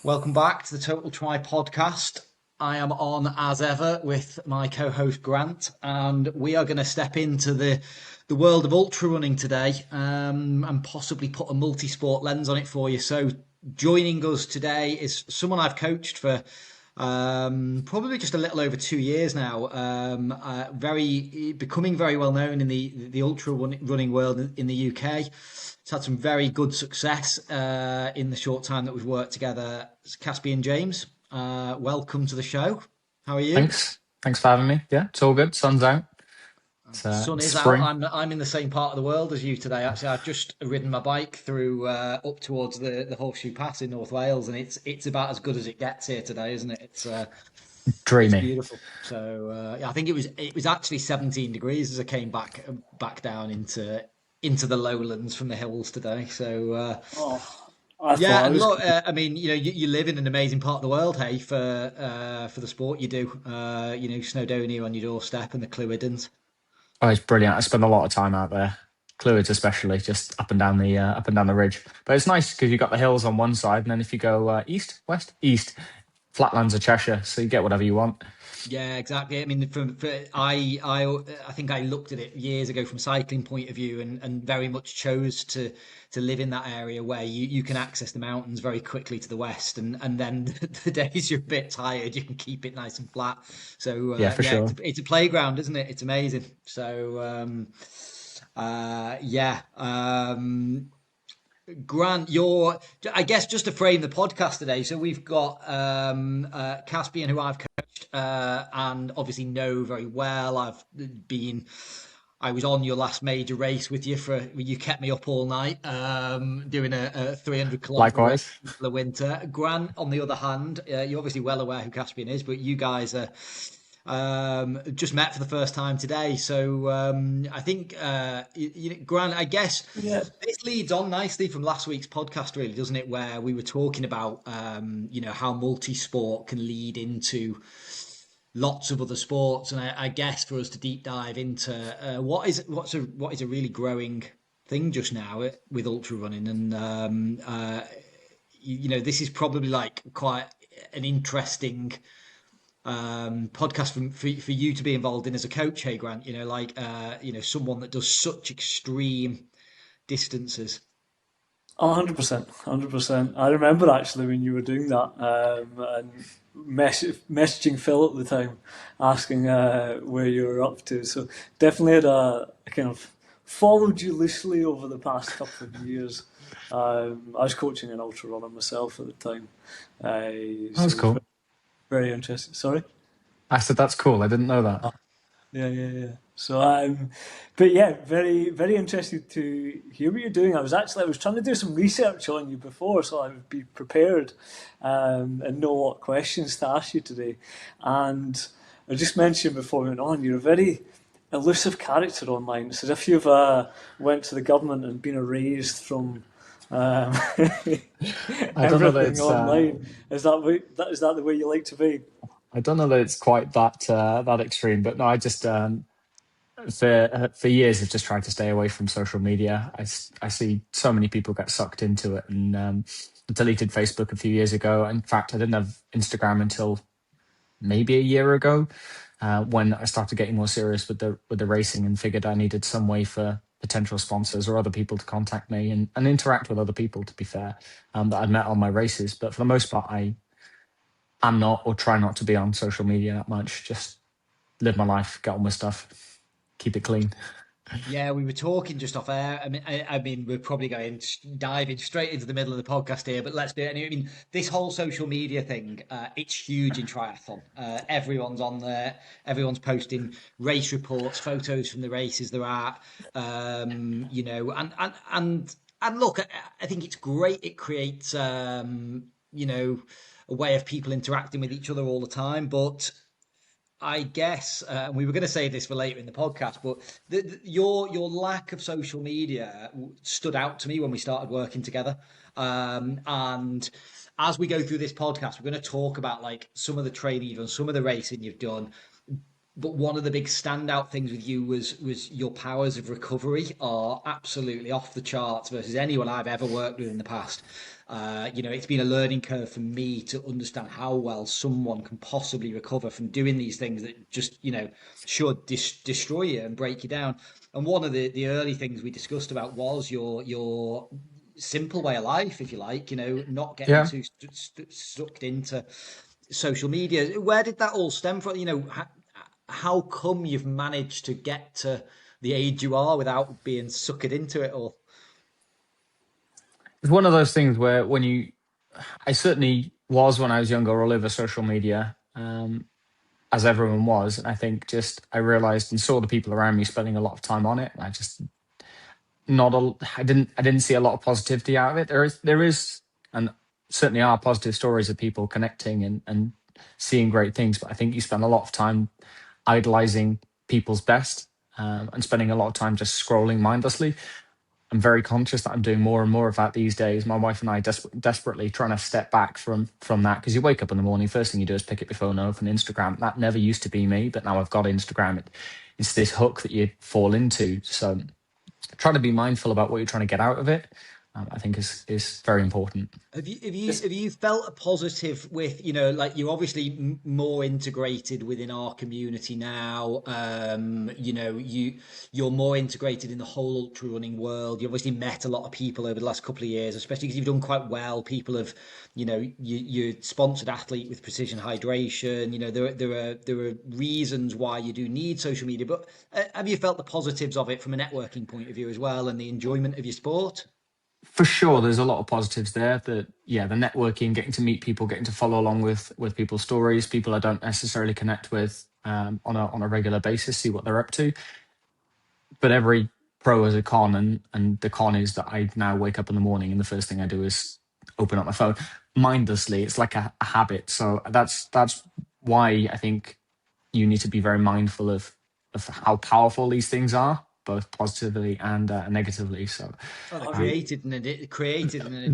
Welcome back to the Total Tri podcast. I am on as ever with my co-host Grant, and we are going to step into the world of ultra running today, and possibly put a multi-sport lens on it for you. So, joining us today is someone I've coached for probably just a little over 2 years now. Very becoming very well known in the ultra running world in the UK. It's had some very good success in the short time that we've worked together. It's Caspian James, welcome to the show. How are you? Thanks for having me. Yeah, it's all good. Sun's out. Sun It's is out. spring. I'm in the same part of the world as you today. Actually, I've just ridden my bike through up towards the Horseshoe Pass in North Wales, and it's about as good as it gets here today, isn't it? It's Dreamy. beautiful. So yeah, I think it was actually 17 degrees as I came back down into the lowlands from the hills today. So Oh, I yeah, thought I and was look, going to. I mean, you live in an amazing part of the world, hey, for the sport you do. Snowdonia on your doorstep and the Clywydens. Oh, it's brilliant. I spend a lot of time out there. Clewits especially, just up and down the ridge. But it's nice because you've got the hills on one side, and then if you go east, flatlands of Cheshire, so you get whatever you want. Yeah, exactly. I mean, I think I looked at it years ago from a cycling point of view, and very much chose to live in that area where you can access the mountains very quickly to the west, and then the days you're a bit tired, you can keep it nice and flat. So Yeah, for yeah, sure. it's a playground, isn't it? It's amazing. So yeah. Grant, I guess just to frame the podcast today, so we've got Caspian, who I've coached and obviously know very well. I was on your last major race with you you kept me up all night doing a 300-kilometer race Likewise. in the winter. Grant, on the other hand, you're obviously well aware who Caspian is, but you guys are just met for the first time today. So I think, Grant, I guess Yeah, this leads on nicely from last week's podcast, really, doesn't it? Where we were talking about, how multi-sport can lead into lots of other sports, and I guess for us to deep dive into what is a really growing thing just now with ultra running, and this is probably like quite an interesting podcast for you to be involved in as a coach, hey Grant. Someone that does such extreme distances. 100%, 100%. I remember actually when you were doing that and messaging Phil at the time, asking where you were up to. So definitely had a kind of followed you loosely over the past couple of years. I was coaching an ultra runner myself at the time, so That's it was cool. very interesting. Sorry. I said that's cool. I didn't know that. Yeah, yeah, yeah. So, but yeah, very, very interested to hear what you're doing. I was trying to do some research on you before, so I would be prepared and know what questions to ask you today. And I just mentioned before we went on, you're a very elusive character online. It's as if you've went to the government and been erased from um, I don't know that everything it's. online. Is that the way you like to be? I don't know that it's quite that extreme, but no, I just for years I've just tried to stay away from social media. I see so many people get sucked into it, and deleted Facebook a few years ago. In fact, I didn't have Instagram until maybe a year ago, when I started getting more serious with the racing and figured I needed some way for potential sponsors or other people to contact me and interact with other people. To be fair, that I'd met on my races, but for the most part, I am not or try not to be on social media that much. Just live my life, get on with stuff, keep it clean. Yeah, we were talking just off air. I mean, we're probably going diving straight into the middle of the podcast here, but let's do it. I mean, this whole social media thing, it's huge in triathlon. Everyone's on there. Everyone's posting race reports, photos from the races they're at. And look, I think it's great. It creates, a way of people interacting with each other all the time, but I guess we were going to say this for later in the podcast, but your lack of social media stood out to me when we started working together. And as we go through this podcast, we're going to talk about like some of the training you've done, some of the racing you've done, but one of the big standout things with you was your powers of recovery are absolutely off the charts versus anyone I've ever worked with in the past. It's been a learning curve for me to understand how well someone can possibly recover from doing these things that just, should destroy you and break you down. And one of the early things we discussed about was your simple way of life, if you like, not getting Yeah. too sucked into social media. Where did that all stem from? How come you've managed to get to the age you are without being suckered into it all? It's one of those things where I certainly was when I was younger all over social media, as everyone was. And I think just I realized and saw the people around me spending a lot of time on it. And I just not a, I didn't see a lot of positivity out of it. There is, and certainly are positive stories of people connecting and seeing great things. But I think you spend a lot of time idolizing people's best, and spending a lot of time just scrolling mindlessly. I'm very conscious that I'm doing more and more of that these days. My wife and I desperately trying to step back from that, because you wake up in the morning, first thing you do is pick up your phone, open Instagram. That never used to be me, but now I've got Instagram. It's this hook that you fall into. So trying to be mindful about what you're trying to get out of it, I think is very important. Have you felt a positive with, like you're obviously more integrated within our community now. You're more integrated in the whole ultra running world. You obviously met a lot of people over the last couple of years, especially because you've done quite well. People have, you're sponsored athlete with Precision Hydration. There are reasons why you do need social media, but have you felt the positives of it from a networking point of view as well, and the enjoyment of your sport? For sure, there's a lot of positives there. The networking, getting to meet people, getting to follow along with people's stories, people I don't necessarily connect with, on a regular basis, see what they're up to. But every pro has a con, and the con is that I now wake up in the morning and the first thing I do is open up my phone mindlessly. It's like a habit. So that's why I think you need to be very mindful of how powerful these things are, both positively and negatively. So Oh, they're Have you created in an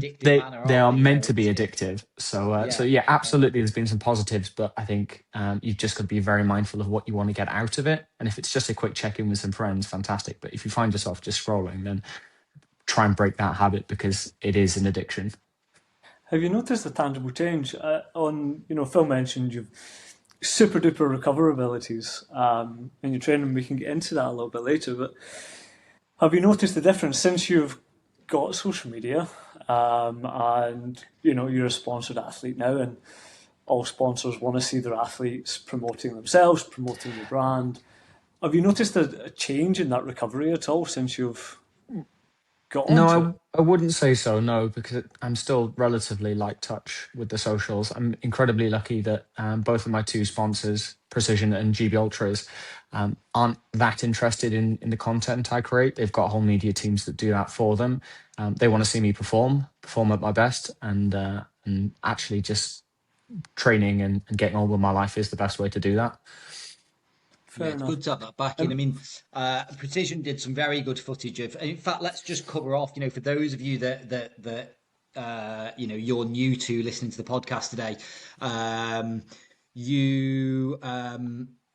addictive manner, they aren't are they? meant to be It's addictive. So yeah, yeah, yeah. absolutely. There's been some positives, but I think you've just got to be very mindful of what you want to get out of it. And if it's just a quick check in with some friends, fantastic. But if you find yourself just scrolling, then try and break that habit, because it is an addiction. have you noticed a tangible change on? Phil mentioned you've super duper recover abilities in your training. We can get into that a little bit later, but have you noticed the difference since you've got social media, and you're a sponsored athlete now, and all sponsors want to see their athletes promoting themselves, promoting the brand. Have you noticed a change in that recovery at all since you've got No, onto it? I wouldn't say so, no, because I'm still relatively light touch with the socials. I'm incredibly lucky that both of my two sponsors, Precision and GB Ultras, aren't that interested in the content I create. They've got whole media teams that do that for them. They want to see me perform at my best, and actually just training and getting on with my life is the best way to do that. Yeah, Fair it's enough. good to have that back in. I Um, mean, Precision did some very good footage of. In fact, let's just cover off. For those of you that you're new to listening to the podcast today, um, you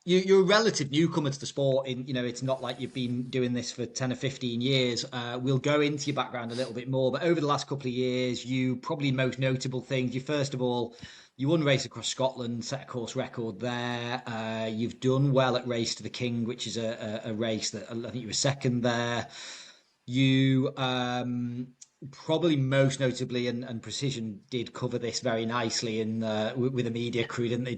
you're a relative newcomer to the sport. It's not like you've been doing this for 10 or 15 years. We'll go into your background a little bit more, but over the last couple of years, you probably most notable things. You first of all, you won Race Across Scotland, set a course record there. You've done well at Race to the King, which is a race that I think you were second there. You probably most notably, and Precision did cover this very nicely with a media crew, didn't they?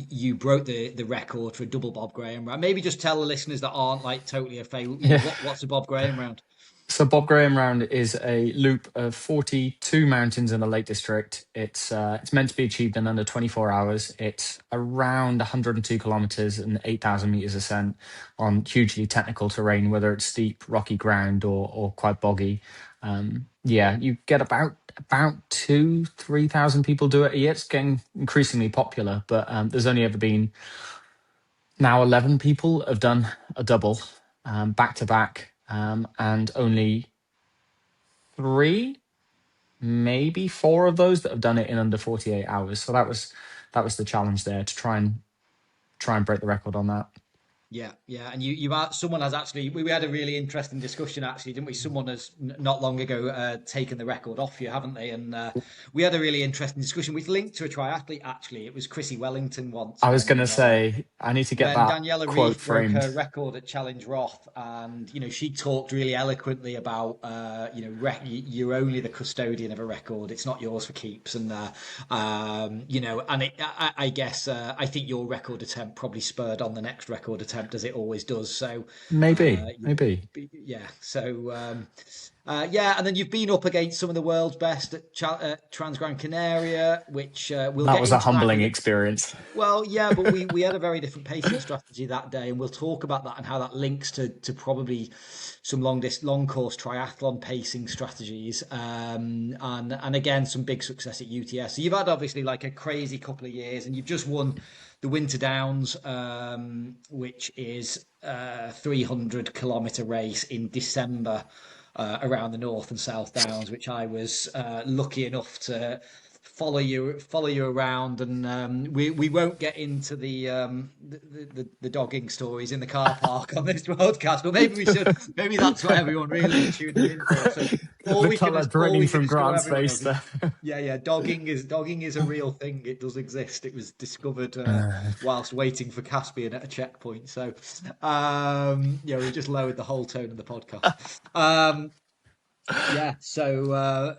You broke the record for a double Bob Graham round. Maybe just tell the listeners that aren't like totally a fail. Yeah. What's a Bob Graham round? So Bob Graham Round is a loop of 42 mountains in the Lake District. It's meant to be achieved in under 24 hours. It's around 102 kilometers and 8,000 meters ascent on hugely technical terrain, whether it's steep, rocky ground or quite boggy. Yeah, you get about 3,000 people do it a year. It's getting increasingly popular, but there's only ever been now 11 people have done a double, back to back, and only three, maybe four of those that have done it in under 48 hours. So that was the challenge there, to try and try and break the record on that. Yeah, yeah, and you are someone has actually. We had a really interesting discussion actually, didn't we? Someone has not long ago taken the record off you, haven't they? And we had a really interesting discussion, which linked to a triathlete. Actually, it was Chrissy Wellington once I was going to say, I need to get when that Daniela quote Reeve broke framed. her record at Challenge Roth, and she talked really eloquently about you're only the custodian of a record; it's not yours for keeps, and I guess I think your record attempt probably spurred on the next record attempt, as it always does. So, Maybe, maybe. yeah, so. Yeah, and then you've been up against some of the world's best at Trans Gran Canaria, which we'll That get was a into that humbling in experience. well, yeah, but we had a very different pacing strategy that day, and we'll talk about that and how that links to probably some long course triathlon pacing strategies, and again some big success at UTS. So you've had obviously like a crazy couple of years, and you've just won the Winter Downs, which is a 300-kilometer race in December. Around the North and South Downs, which I was lucky enough to follow you around, and we won't get into the dogging stories in the car park on this podcast, but maybe we should. Maybe that's what everyone really tuning in for. So The colour draining from assure Grant's everyone face else is, there. yeah, dogging is a real thing. It does exist. It was discovered whilst waiting for Caspian at a checkpoint. So we just lowered the whole tone of the podcast. Yeah, so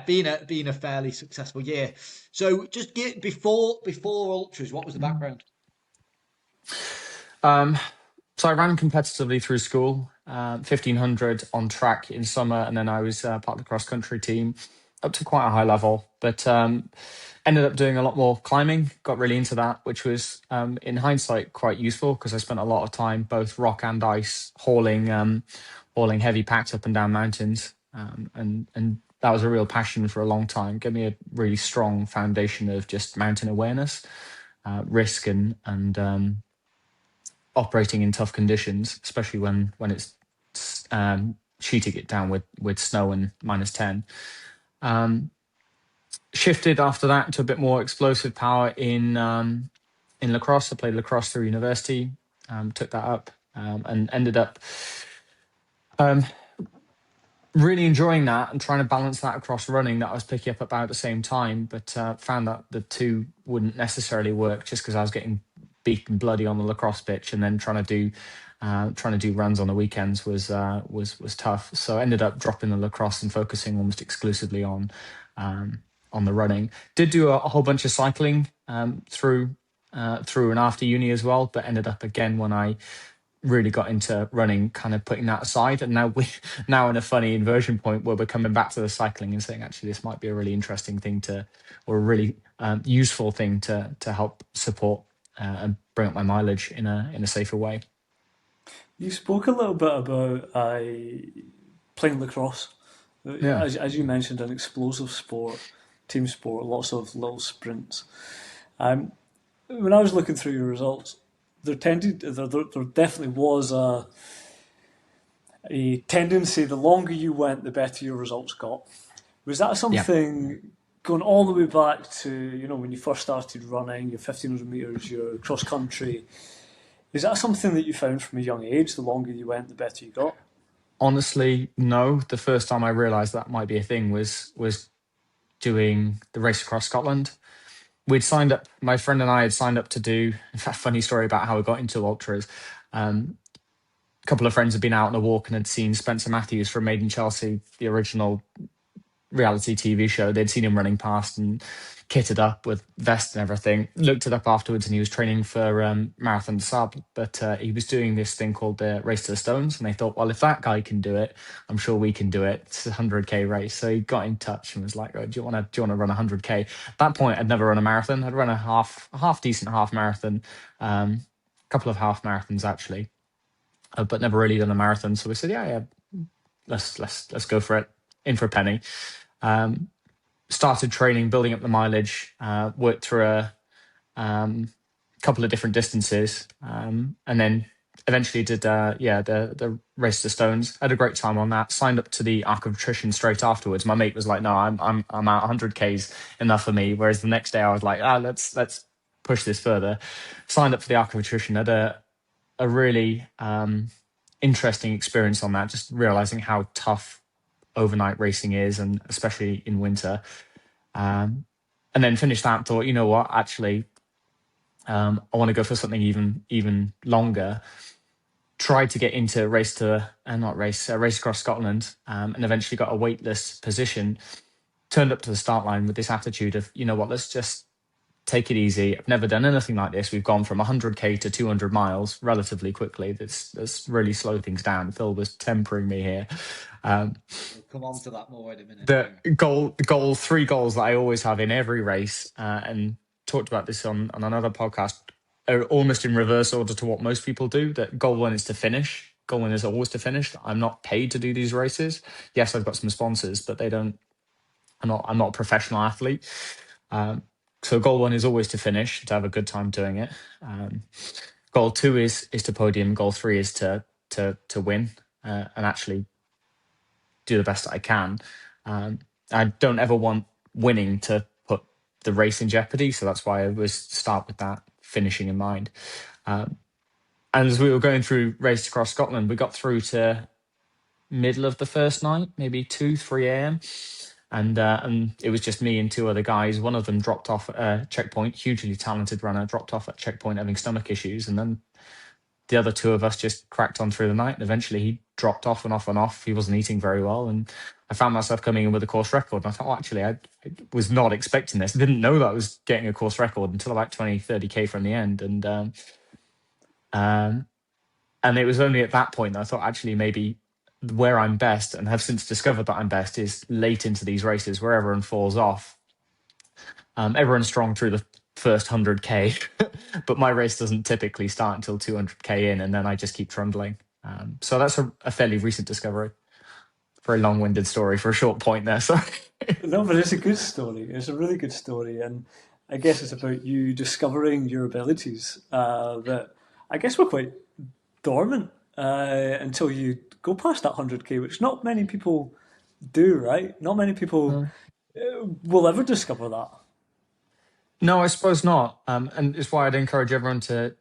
being a fairly successful year. So just before ultras, what was the background? So I ran competitively through school, 1500 on track in summer, and then I was part of the cross country team up to quite a high level. But ended up doing a lot more climbing, got really into that, which was in hindsight quite useful because I spent a lot of time both rock and ice hauling heavy packs up and down mountains, and that was a real passion for a long time. Gave me a really strong foundation of just mountain awareness, risk, and operating in tough conditions, especially when it's sheeting it down with snow and -10. Shifted after that to a bit more explosive power in lacrosse. I played lacrosse through university, took that up, and ended up really enjoying that and trying to balance that across running that I was picking up about the same time, but found that the two wouldn't necessarily work just because I was getting beaten bloody on the lacrosse pitch, and then trying to do runs on the weekends was tough. So I ended up dropping the lacrosse and focusing almost exclusively on the running. Did do a whole bunch of cycling through and after uni as well, but ended up again when I really got into running, kind of putting that aside. And now in a funny inversion point where we're coming back to the cycling and saying, actually, this might be a really interesting thing or a really useful thing to help support and bring up my mileage in a safer way. You spoke a little bit about playing lacrosse. Yeah. As you mentioned, an explosive sport, team sport, lots of little sprints. When I was looking through your results, there definitely was a tendency. The longer you went, the better your results got. Was that something going all the way back to when you first started running, your 1500 meters, your cross country? Is that something that you found from a young age? The longer you went, the better you got? Honestly, no. The first time I realised that might be a thing was doing the race across Scotland. We'd signed up, my friend and I had signed up to do, in fact, funny story about how we got into ultras. A couple of friends had been out on a walk and had seen Spencer Matthews from Made in Chelsea, the original reality TV show. They'd seen him running past and kitted up with vest and everything. Looked it up afterwards, and he was training for Marathon des Sables, but he was doing this thing called the Race to the Stones, and they thought, well, if that guy can do it, I'm sure we can do it. It's a 100k race. So he got in touch and was like, oh, do you want to run 100k? At that point, I'd never run a marathon. I'd run a half decent half marathon, a couple of half marathons actually, but never really done a marathon. So we said, yeah, let's go for it. In for a penny. Started training, building up the mileage, worked through a couple of different distances, and then eventually did the Race to Stones. Had a great time on that. Signed up to the Arc of Nutrition straight afterwards. My mate was like, "No, I'm out. 100k's enough for me." Whereas the next day I was like, let's push this further. Signed up for the Arc of Attrition, had a really interesting experience on that, just realizing how tough overnight racing is, and especially in winter. And then finished that, thought, you know what, actually, I want to go for something even longer. Tried to get into race across Scotland, and eventually got a waitlist position. Turned up to the start line with this attitude of, you know what, let's just take it easy. I've never done anything like this. We've gone from 100k to 200 miles relatively quickly. That's really slowed things down. Phil was tempering me here. We'll come on to that more in a minute. The three goals that I always have in every race, and talked about this on another podcast, are almost in reverse order to what most people do. That goal one is to finish. Goal one is always to finish. I'm not paid to do these races. Yes, I've got some sponsors, but they don't. I'm not a professional athlete. So goal one is always to finish, to have a good time doing it. Goal two is to podium. Goal three is to win, and actually do the best that I can. I don't ever want winning to put the race in jeopardy, so that's why I always start with that finishing in mind. And as we were going through Race Across Scotland, we got through to middle of the first night, maybe 2-3 a.m. And it was just me and two other guys. One of them dropped off at a checkpoint, hugely talented runner, dropped off at checkpoint having stomach issues. And then the other two of us just cracked on through the night. And eventually he dropped off and off and off. He wasn't eating very well. And I found myself coming in with a course record. And I thought, well, actually, I was not expecting this. I didn't know that I was getting a course record until about 20, 30K from the end. And it was only at that point that I thought, actually, maybe where I'm best, and have since discovered that I'm best, is late into these races where everyone falls off. Everyone's strong through the first 100k, but my race doesn't typically start until 200k in, and then I just keep trundling. So that's a fairly recent discovery. Very long-winded story for a short point there. Sorry. No, but it's a good story. It's a really good story, and I guess it's about you discovering your abilities that I guess were quite dormant until you go past that 100k, which not many people do, right? Not many people will ever discover that. No, I suppose not. And it's why I'd encourage everyone to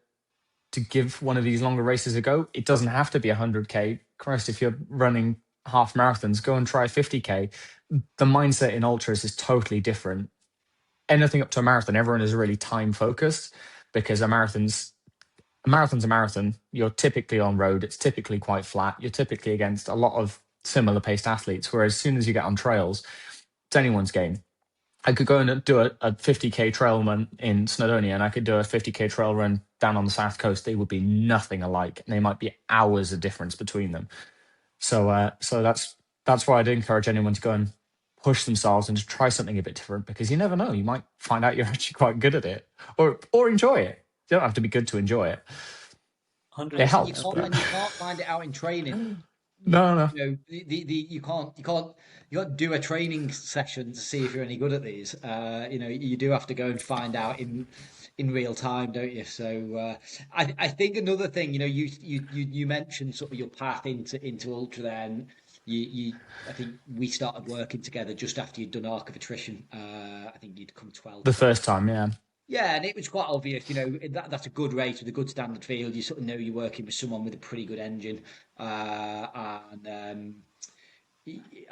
give one of these longer races a go. It doesn't have to be 100k. Christ, if you're running half marathons, go and try 50k. The mindset in ultras is totally different. Anything up to a marathon, everyone is really time focused, because a marathon's a marathon. You're typically on road. It's typically quite flat. You're typically against a lot of similar paced athletes. Whereas as soon as you get on trails, it's anyone's game. I could go and do a 50k trail run in Snowdonia, and I could do a 50k trail run down on the south coast. They would be nothing alike, and they might be hours of difference between them. So that's why I'd encourage anyone to go and push themselves and to try something a bit different, because you never know, you might find out you're actually quite good at it, or enjoy it. You don't have to be good to enjoy it. 100%. It helps, And you can't find it out in training. No. You know, you can't do a training session to see if you're any good at these. You know, you do have to go and find out in real time, don't you? So I think another thing, you know, you mentioned sort of your path into ultra there, and I think we started working together just after you'd done Arc of Attrition. I think you'd come 12th. The first time, yeah. Yeah, and it was quite obvious, you know, that's a good race with a good standard field. You sort of know you're working with someone with a pretty good engine. And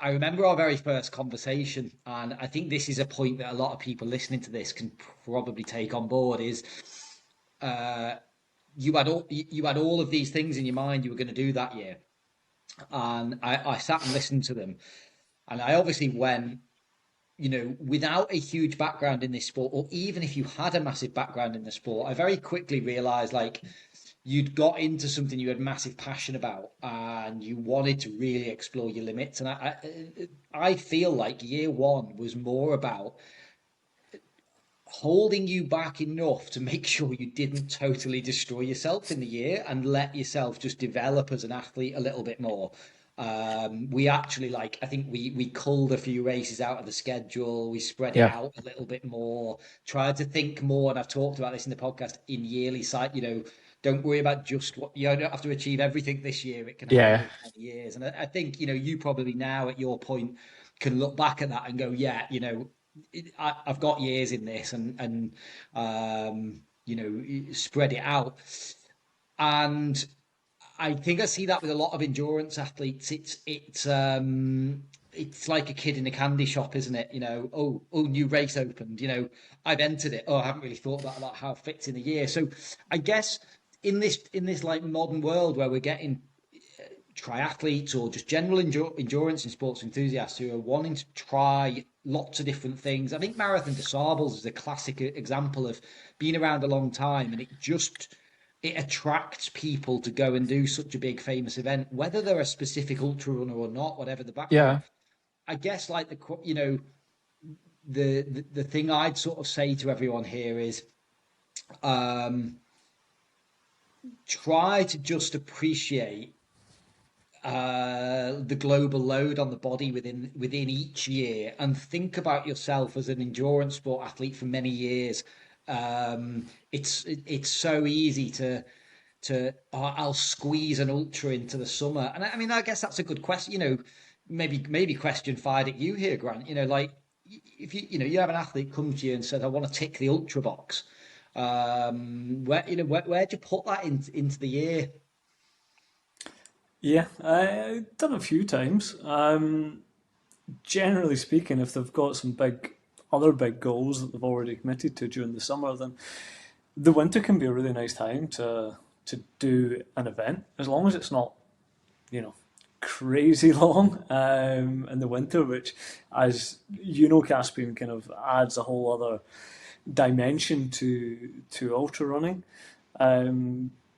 I remember our very first conversation, and I think this is a point that a lot of people listening to this can probably take on board, is you had all of these things in your mind you were going to do that year. And I sat and listened to them. And I obviously went, you know, without a huge background in this sport, or even if you had a massive background in the sport, I very quickly realized, like, you'd got into something you had massive passion about, and you wanted to really explore your limits. And I feel like year one was more about holding you back enough to make sure you didn't totally destroy yourself in the year, and let yourself just develop as an athlete a little bit more. We actually, like, I think we culled a few races out of the schedule. We spread it out a little bit more, tried to think more. And I've talked about this in the podcast, in yearly site, you know, don't worry about just what you don't have to achieve everything this year. It can happen in 10 years. And I think, you know, you probably now at your point can look back at that and go, yeah, you know, I've got years in this, and spread it out. And I think I see that with a lot of endurance athletes. It's like a kid in a candy shop, isn't it? Oh, new race opened. I've entered it. Oh, I haven't really thought about how it fits in a year. So I guess in this like modern world where we're getting triathletes or just general endurance and sports enthusiasts who are wanting to try lots of different things. I think Marathon des Sables is a classic example of being around a long time, and it attracts people to go and do such a big famous event, whether they're a specific ultra runner or not, whatever the background. Yeah. I guess like the thing I'd sort of say to everyone here is try to just appreciate the global load on the body within each year, and think about yourself as an endurance sport athlete for many years. It's so easy to I'll squeeze an ultra into the summer, and I mean I guess that's a good question. Maybe question fired at you here, Grant. Like if you have an athlete come to you and said, I want to tick the ultra box. Where'd you put that into the year? Yeah, I've done a few times. Generally speaking, if they've got some other big goals that they've already committed to during the summer, then the winter can be a really nice time to do an event, as long as it's not, crazy long in the winter, which, as you know, Caspian, kind of adds a whole other dimension to ultra running.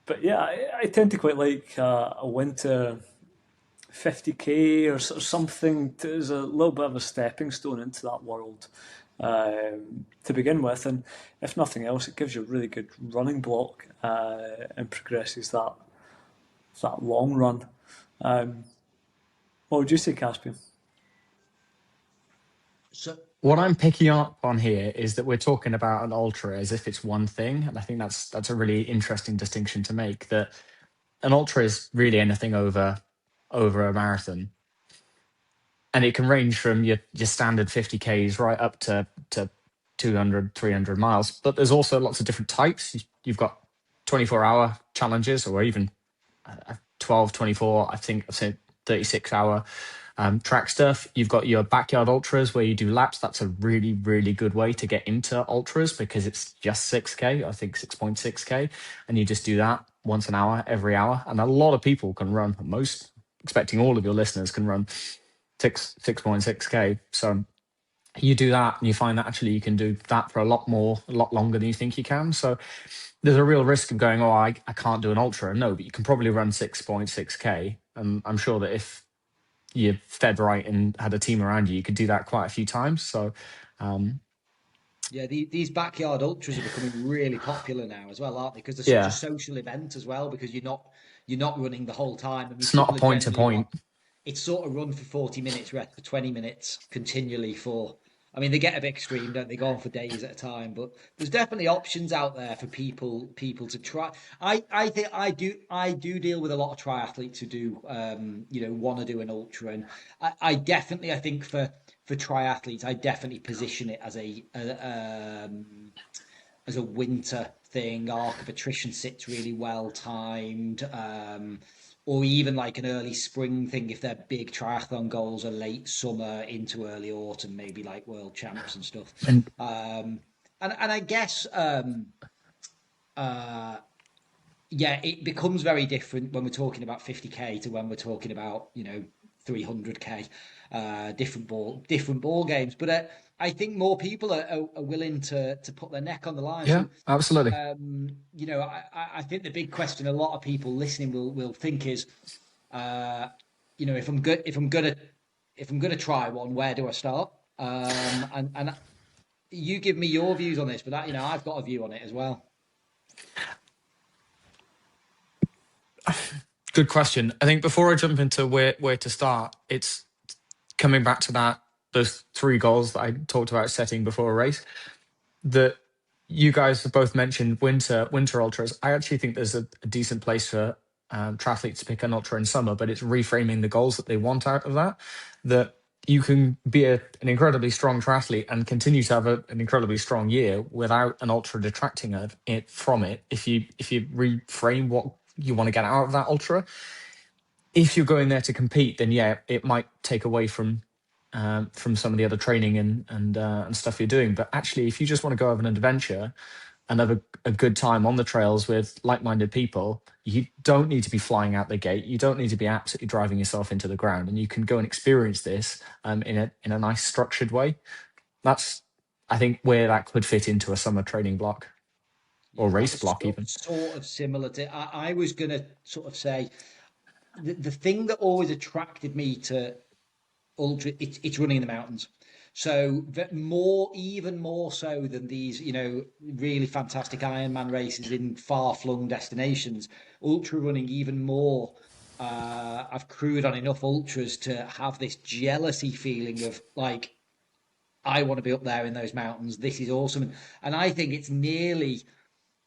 But yeah, I tend to quite like a winter 50k or sort of something as a little bit of a stepping stone into that world to begin with, and if nothing else, it gives you a really good running block and progresses that long run. What would you say, Caspian? So What I'm picking up on here is that we're talking about an ultra as if it's one thing, and I think that's a really interesting distinction to make. That an ultra is really anything over a marathon, and it can range from your standard 50Ks right up to 200, 300 miles. But there's also lots of different types. You've got 24-hour challenges, or even 12, 24, I think I've said 36-hour track stuff. You've got your backyard ultras where you do laps. That's a really, really good way to get into ultras because it's just 6K, I think 6.6K. And you just do that once an hour, every hour. And a lot of people can run, expecting all of your listeners can run 6.6K. So you do that and you find that actually you can do that for a lot longer than you think you can. So there's a real risk of going, oh, I can't do an ultra. No, but you can probably run 6.6K. I'm sure that if you fed right and had a team around you, you could do that quite a few times. So, yeah, these backyard ultras are becoming really popular now as well, aren't they? Because they're such a yeah, social event as well. Because you're not running the whole time. I mean, it's not a people are point to generally what point. it's sort of run for 40 minutes, rest for 20 minutes continually for. I mean, they get a bit extreme, don't they? Go on for days at a time, but there's definitely options out there for people to try. I think I do deal with a lot of triathletes who do want to do an ultra, and I think for triathletes, I definitely position it as a winter thing. Arc of attrition sits really well timed. Or even like an early spring thing if their big triathlon goals are late summer into early autumn, maybe like world champs and stuff. And And I guess uh, yeah, it becomes very different when we're talking about 50k to when we're talking about 300k. Different ball games, but I think more people are willing to put their neck on the line. yeah, So absolutely. I think the big question a lot of people listening will think is, uh, if I'm gonna try one, where do I start? And you give me your views on this, but I've got a view on it as well. Good question. I think before I jump into where to start, it's coming back to those three goals that I talked about setting before a race. That you guys have both mentioned winter ultras. I actually think there's a decent place for triathletes to pick an ultra in summer, but it's reframing the goals that they want out of that. That you can be an incredibly strong triathlete and continue to have an incredibly strong year without an ultra detracting it from it. If you reframe what you want to get out of that ultra, if you're going there to compete, then yeah, it might take away from some of the other training and stuff you're doing. But actually, if you just want to go have an adventure and have a good time on the trails with like-minded people, you don't need to be flying out the gate. You don't need to be absolutely driving yourself into the ground, and you can go and experience this in a nice structured way. That's, I think, where that could fit into a summer training block or Yeah, that race was block even. sort of similar to. I was going to sort of say the thing that always attracted me to ultra, it's running in the mountains. So that more, even more so than these, really fantastic Ironman races in far-flung destinations, ultra running even more. I've crewed on enough ultras to have this jealousy feeling of like, I want to be up there in those mountains. This is awesome. And I think it's nearly,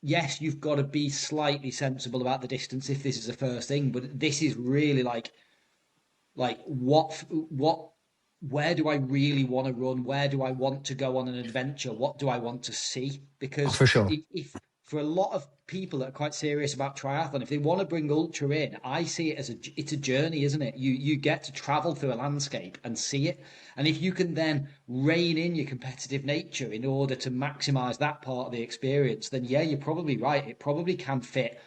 yes, you've got to be slightly sensible about the distance if this is the first thing, but this is really like what where do I really want to run? Where do I want to go on an adventure? What do I want to see? Oh, Because for sure. if for a lot of people that are quite serious about triathlon, if they want to bring ultra in, I see it as it's a journey, isn't it? You get to travel through a landscape and see it, and if you can then rein in your competitive nature in order to maximize that part of the experience, then yeah, you're probably right. It probably can fit.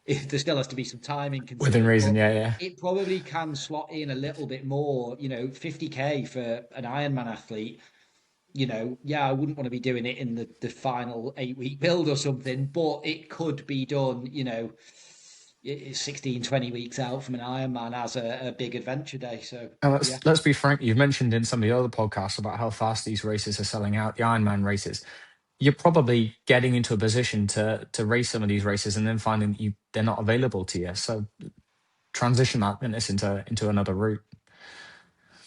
If there still has to be some timing Within considered, reason, but yeah, yeah. it probably can slot in a little bit more, 50K for an Ironman athlete. Yeah, I wouldn't want to be doing it in the final 8 week build or something, but it could be done, 16, 20 weeks out from an Ironman as a big adventure day. So, And yeah. let's be frank. You've mentioned in some of the other podcasts about how fast these races are selling out, the Ironman races. You're probably getting into a position to race some of these races and then finding that they're not available to you. So transition that fitness into another route,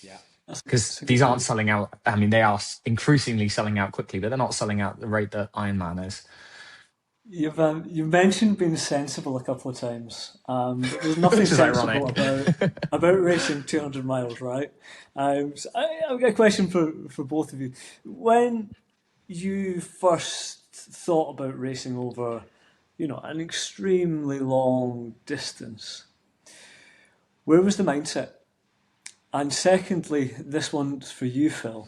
Yeah. because That's a these good aren't point. selling out. I mean, they are increasingly selling out quickly, but they're not selling out at the rate that Ironman is. You've mentioned being sensible a couple of times, but there's nothing Which is sensible ironic. about racing 200 miles, right? So I've got a question for both of you. When you first thought about racing over, an extremely long distance, where was the mindset? And secondly, this one's for you, Phil.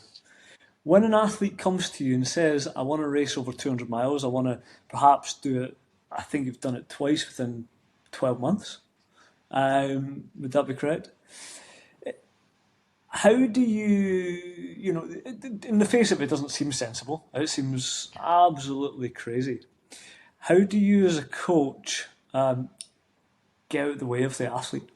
When an athlete comes to you and says, I want to race over 200 miles, I want to perhaps do it, I think you've done it twice within 12 months. Would that be correct? How do in the face of it, doesn't seem sensible. It seems absolutely crazy. How do you, as a coach, get out of the way of the athlete?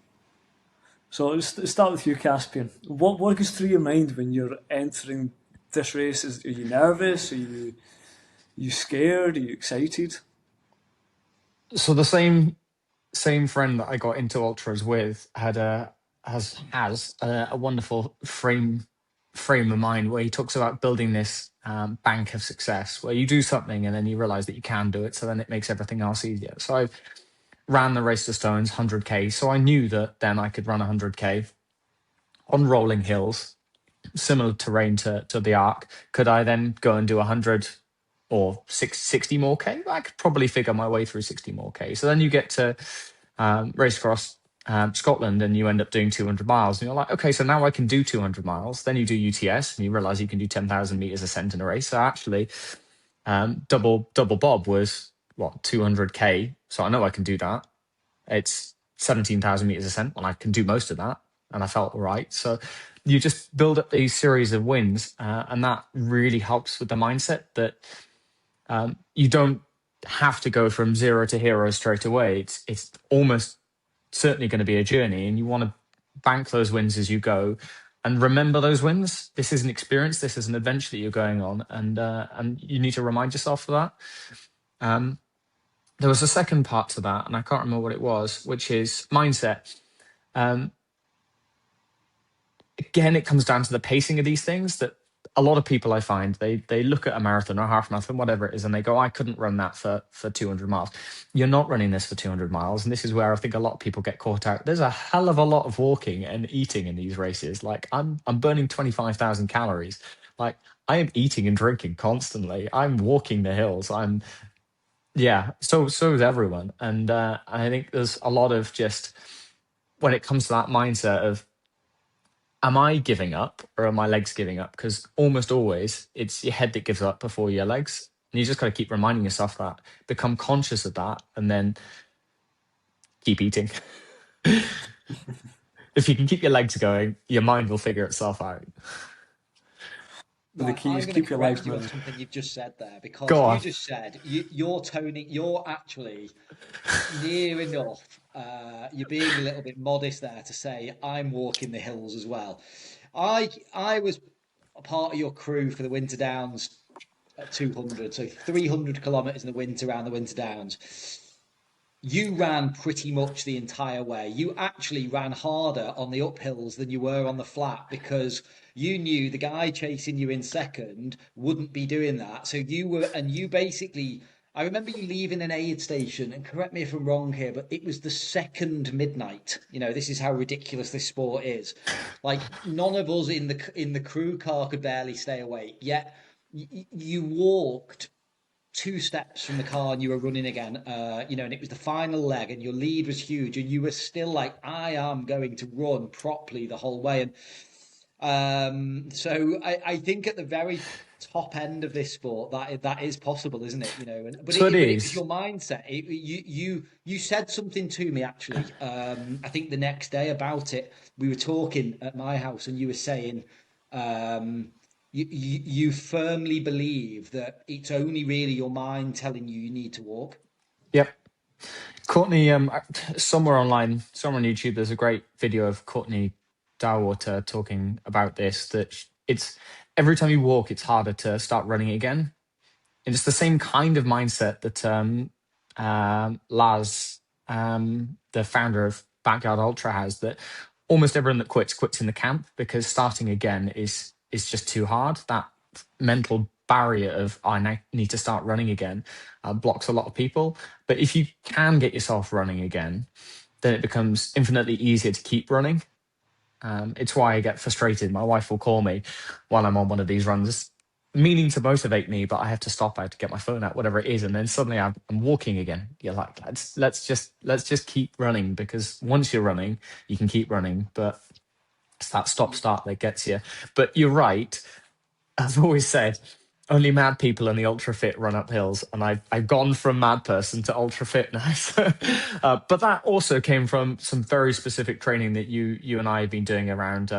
So let's start with you, Caspian. What goes through your mind when you're entering this race? Are you nervous? Are you scared? Are you excited? So the same friend that I got into ultras with has a wonderful frame of mind where he talks about building this bank of success, where you do something and then you realize that you can do it, so then it makes everything else easier. So I ran the Race to Stones 100K, so I knew that then I could run 100K on rolling hills, similar terrain to the Arc. Could I then go and do 100 or 60 more K? I could probably figure my way through 60 more K. So then you get to race across Scotland and you end up doing 200 miles. And you're like, okay, so now I can do 200 miles. Then you do UTS and you realize you can do 10,000 meters ascent in a race. So actually, double Bob was what, 200K. So I know I can do that. It's 17,000 meters ascent, and I can do most of that. And I felt all right. So you just build up these series of wins, and that really helps with the mindset that you don't have to go from zero to hero straight away. It's almost certainly going to be a journey, and you want to bank those wins as you go and remember those wins. This is an experience. This is an adventure that you're going on, and you need to remind yourself of that. There was a second part to that, and I can't remember what it was, which is mindset. Again, it comes down to the pacing of these things. That a lot of people I find they look at a marathon or a half marathon, whatever it is, and they go, I couldn't run that for 200 miles. You're not running this for 200 miles. And this is where I think a lot of people get caught out. There's a hell of a lot of walking and eating in these races. Like I'm burning 25,000 calories. Like I am eating and drinking constantly. I'm walking the hills. Yeah, so is everyone. And I think there's a lot of just when it comes to that mindset of, am I giving up or are my legs giving up? Because almost always it's your head that gives up before your legs. And you just got to keep reminding yourself that, become conscious of that, and then keep eating. If you can keep your legs going, your mind will figure itself out. But the Right, key I'm is going to keep your legs correct you on moving. something you've just said there because Go you on. just said you're actually near enough. You're being a little bit modest there to say I'm walking the hills as well. I was a part of your crew for the Winter Downs at 200, so 300 kilometers in the winter around the Winter Downs. You ran pretty much the entire way. You actually ran harder on the uphills than you were on the flat because you knew the guy chasing you in second wouldn't be doing that. So you basically, I remember you leaving an aid station, and correct me if I'm wrong here, but it was the second midnight. This is how ridiculous this sport is. Like none of us in the crew car could barely stay awake. Yet you walked two steps from the car and you were running again, and it was the final leg and your lead was huge and you were still like, I am going to run properly the whole way. And so I think at the very top end of this sport that is possible, isn't it? But So it it was is. your mindset. You said something to me actually. I think the next day about it, we were talking at my house and you were saying, um, you firmly believe that it's only really your mind telling you need to walk. Yep. Courtney, somewhere online, somewhere on YouTube, there's a great video of Courtney Dawater talking about this, that it's every time you walk, it's harder to start running again. And it's the same kind of mindset that Laz, the founder of Backyard Ultra, has, that almost everyone that quits in the camp because starting again is just too hard. That mental barrier of I need to start running again blocks a lot of people. But if you can get yourself running again, then it becomes infinitely easier to keep running. It's why I get frustrated. My wife will call me while I'm on one of these runs, meaning to motivate me, but I have to stop. I have to get my phone out, whatever it is, and then suddenly I'm walking again. You're like, let's just keep running, because once you're running, you can keep running. But it's that stop start that gets you. But you're right. I've always said only mad people and the ultra fit run up hills, and I've gone from mad person to ultra fit now. So, but that also came from some very specific training that you and I have been doing around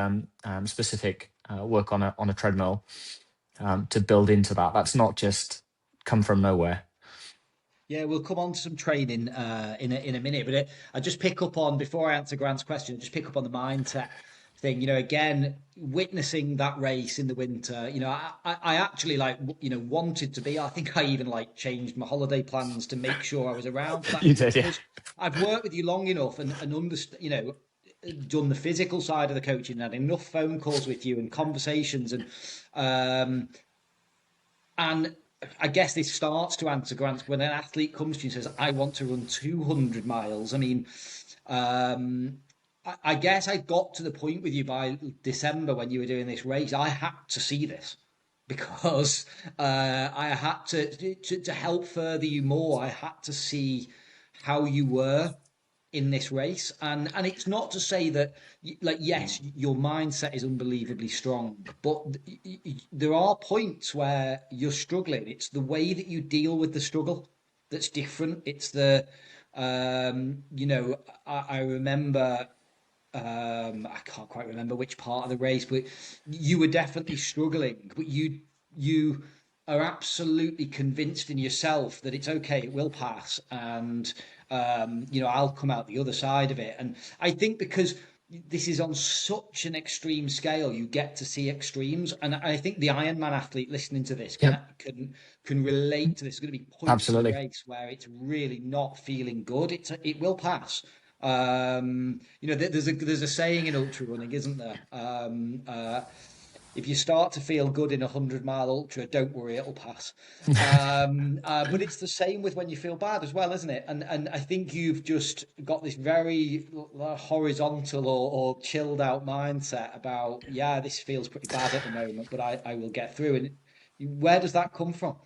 specific work on a treadmill to build into that. That's not just come from nowhere. Yeah, we'll come on to some training in a minute, but I just pick up on before I answer Grant's question. Just pick up on the mindset thing. Again, witnessing that race in the winter. I actually wanted to be. I think I even changed my holiday plans to make sure I was around for that You did, yeah. because I've worked with you long enough and understand. Done the physical side of the coaching, and had enough phone calls with you and conversations um, and I guess this starts to answer Grant when an athlete comes to you and says, I want to run 200 miles. I mean, I guess I got to the point with you by December when you were doing this race. I had to see this because I had to help further you more. I had to see how you were in this race, and it's not to say that yes, your mindset is unbelievably strong, but there are points where you're struggling. It's the way that you deal with the struggle that's different. It's the I remember I can't quite remember which part of the race, but you were definitely struggling. But you are absolutely convinced in yourself that it's okay, it will pass, and I'll come out the other side of it. And I think because this is on such an extreme scale, you get to see extremes, and I think the Ironman athlete listening to this Yep, can relate to this. There's going to be points in the absolutely. race where it's really not feeling good. It will pass. There's a saying in ultra running, isn't there? if you start to feel good in a 100-mile ultra, don't worry, it'll pass. But it's the same with when you feel bad as well, isn't it? And I think you've just got this very horizontal or chilled out mindset about, yeah, this feels pretty bad at the moment, but I will get through. And where does that come from?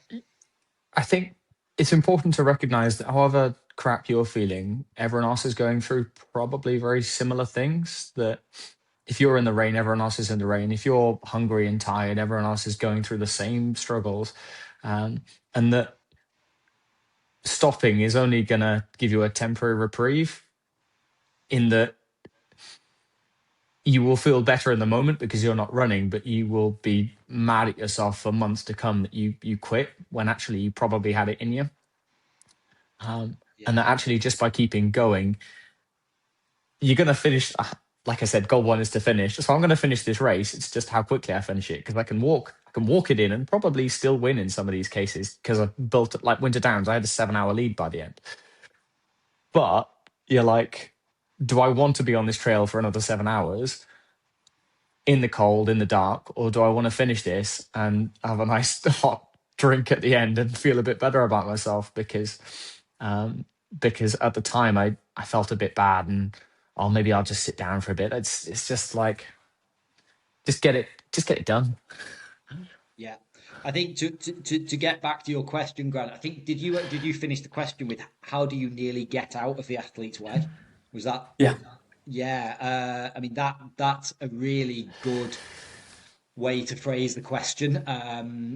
I think it's important to recognize that however crap you're feeling, everyone else is going through probably very similar things. That if you're in the rain, everyone else is in the rain. If you're hungry and tired, everyone else is going through the same struggles. Um, and that stopping is only going to give you a temporary reprieve, in that you will feel better in the moment because you're not running, but you will be mad at yourself for months to come that you quit when actually you probably had it in you. And Yeah, that actually, just by keeping going, you're going to finish. Like I said, goal one is to finish. So I'm going to finish this race. It's just how quickly I finish it, because I can walk it in and probably still win in some of these cases because I've built it. Like Winter Downs, I had a 7 hour lead by the end. But you're like, do I want to be on this trail for another 7 hours in the cold, in the dark, or do I want to finish this and have a nice hot drink at the end and feel a bit better about myself? Um, because at the time I felt a bit bad, and oh, maybe I'll just sit down for a bit. It's just like, just get it done. yeah. I think to get back to your question, Grant, I think did you finish the question with how do you nearly get out of the athlete's way? Was that Yeah. yeah? I mean that's a really good way to phrase the question.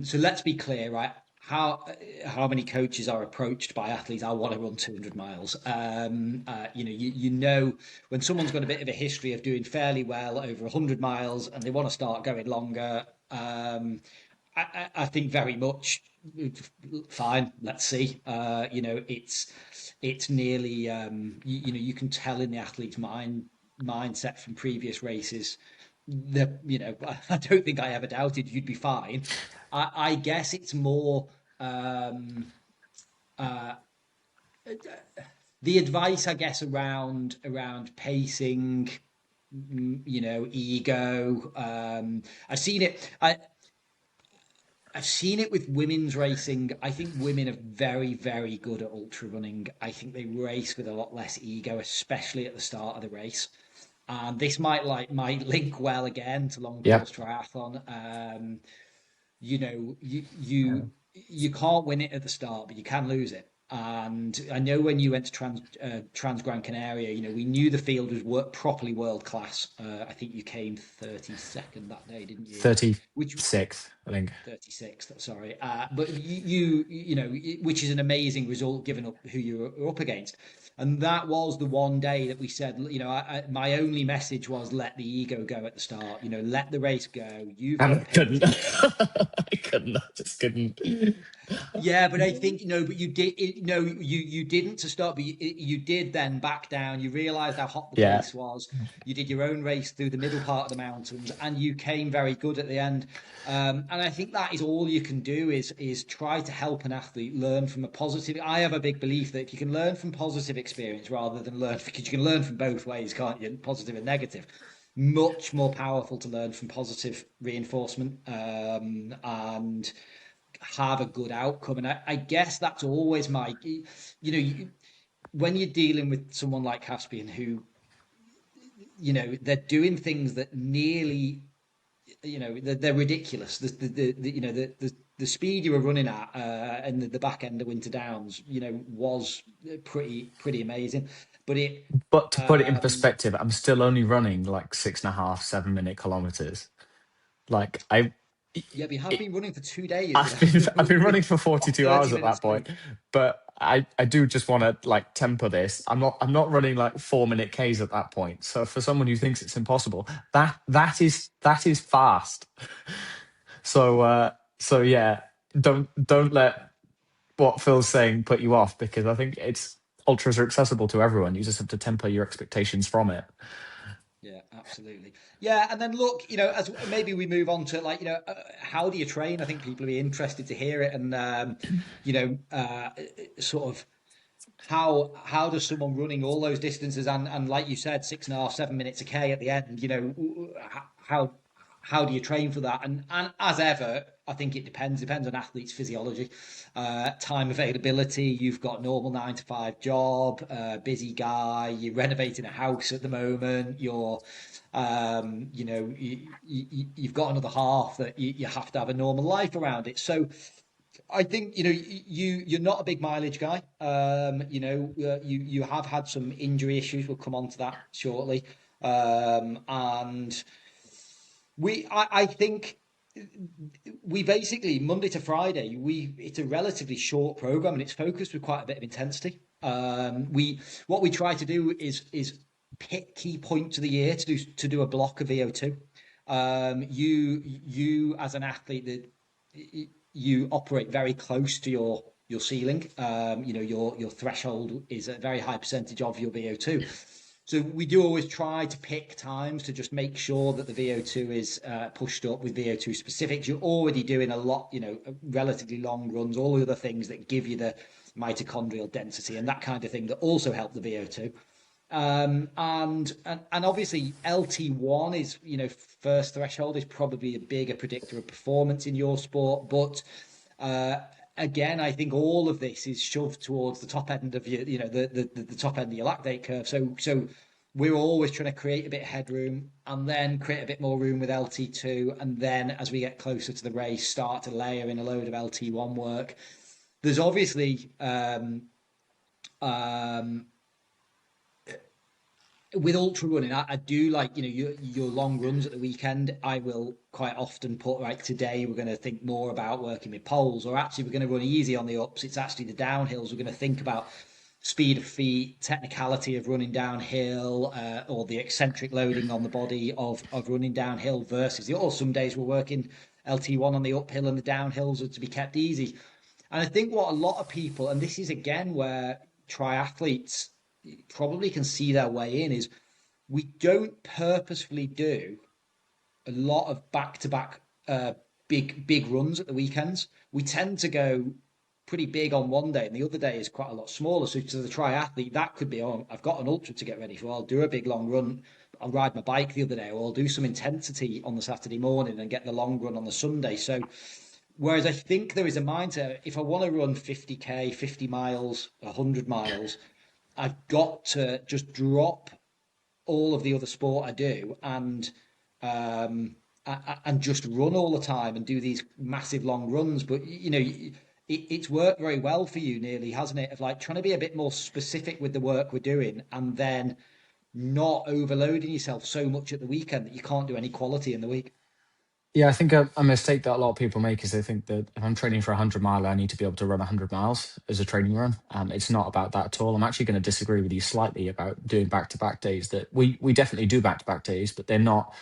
So let's be clear, right? How many coaches are approached by athletes? I want to run 200 miles. You know when someone's got a bit of a history of doing fairly well over 100 miles and they want to start going longer. I think very much fine. Let's see. It's nearly you can tell in the athlete's mindset from previous races. I don't think I ever doubted you'd be fine. I guess it's more um, uh, the advice, I guess, around pacing, ego. I've seen it. I've seen it with women's racing. I think women are very, very good at ultra running. I think they race with a lot less ego, especially at the start of the race. And this might link well again to long Yeah. course triathlon. You can't win it at the start, but you can lose it. And I know when you went to Trans Gran Canaria, we knew the field was properly world class. I think you came 32nd that day, didn't you? Which 36th, I think. 36th, sorry. But which is an amazing result given up who you're up against. And that was the one day that we said, my only message was let the ego go at the start. Let the race go. You've And got I to pace couldn't. it. I couldn't. I just couldn't. Yeah, but I think but you did. You didn't to start, but you did then back down. You realised how hot the Yeah. place was. You did your own race through the middle part of the mountains, and you came very good at the end. And I think that is all you can do is try to help an athlete learn from a positive. I have a big belief that if you can learn from positive experience rather than because you can learn from both ways, can't you? Positive and negative. Much more powerful to learn from positive reinforcement and have a good outcome. And I guess that's always when you're dealing with someone like Caspian, who, they're doing things that nearly, they're ridiculous. The speed you were running at and the back end of Winter Downs, was pretty amazing. But But to put it in um, perspective, I'm still only running like 6.5, 7 minute kilometers. Like yeah, but you have it, been running for 2 days I've been running with for 42 30 hours at minutes that point. sleep. But I do just want to like temper this. I'm not running like 4 minute Ks at that point. So for someone who thinks it's impossible, that is fast. So yeah, don't let what Phil's saying put you off, because I think it's ultras are accessible to everyone. You just have to temper your expectations from it. Yeah, absolutely. Yeah, and then look, as maybe we move on to how do you train? I think people will be interested to hear it, and sort of how does someone running all those distances and like you said, 6.5, 7 minutes a k at the end, how how do you train for that? And as ever, I think it depends on athletes' physiology, time availability. You've got normal 9 to 5 job, busy guy. You're renovating a house at the moment. You've got another half that you have to have a normal life around it. So I think you're not a big mileage guy. You have had some injury issues. We'll come on to that shortly. And I think we basically Monday to Friday it's a relatively short program and it's focused with quite a bit of intensity. We What we try to do is pick key points of the year to do a block of VO2. You as an athlete that you operate very close to your ceiling. Your threshold is a very high percentage of your VO2. So we do always try to pick times to just make sure that the VO2 is pushed up with VO2 specifics. You're already doing a lot, relatively long runs, all the other things that give you the mitochondrial density and that kind of thing that also help the VO2. And obviously LT1 is, first threshold is probably a bigger predictor of performance in your sport. But again, I think all of this is shoved towards the top end of your, the top end of your lactate curve. So we're always trying to create a bit of headroom and then create a bit more room with LT2. And then as we get closer to the race, start to layer in a load of LT1 work. There's obviously, with ultra running, I do like your long runs at the weekend. I will quite often put like today we're going to think more about working with poles, or actually we're going to run easy on the ups. It's actually the downhills. We're going to think about speed of feet, technicality of running downhill, or the eccentric loading on the body of running downhill versus or some days we're working LT1 on the uphill and the downhills are to be kept easy. And I think what a lot of people, and this is again where triathletes probably can see their way in, is we don't purposefully do a lot of back-to-back big runs at the weekends. We tend to go pretty big on one day and the other day is quite a lot smaller. So to the triathlete, that could be, oh, I've got an ultra to get ready for. I'll do a big long run. I'll ride my bike the other day, or I'll do some intensity on the Saturday morning and get the long run on the Sunday. So whereas I think there is a mindset, if I want to run 50k, 50 miles, 100 miles, I've got to just drop all of the other sport I do and just run all the time and do these massive long runs. But it's worked very well for you, nearly, hasn't it? Of like trying to be a bit more specific with the work we're doing, and then not overloading yourself so much at the weekend that you can't do any quality in the week. Yeah, I think a mistake that a lot of people make is they think that if I'm training for a 100 mile, I need to be able to run 100 miles as a training run. It's not about that at all. I'm actually going to disagree with you slightly about doing back-to-back days. That we definitely do back-to-back days, but they're not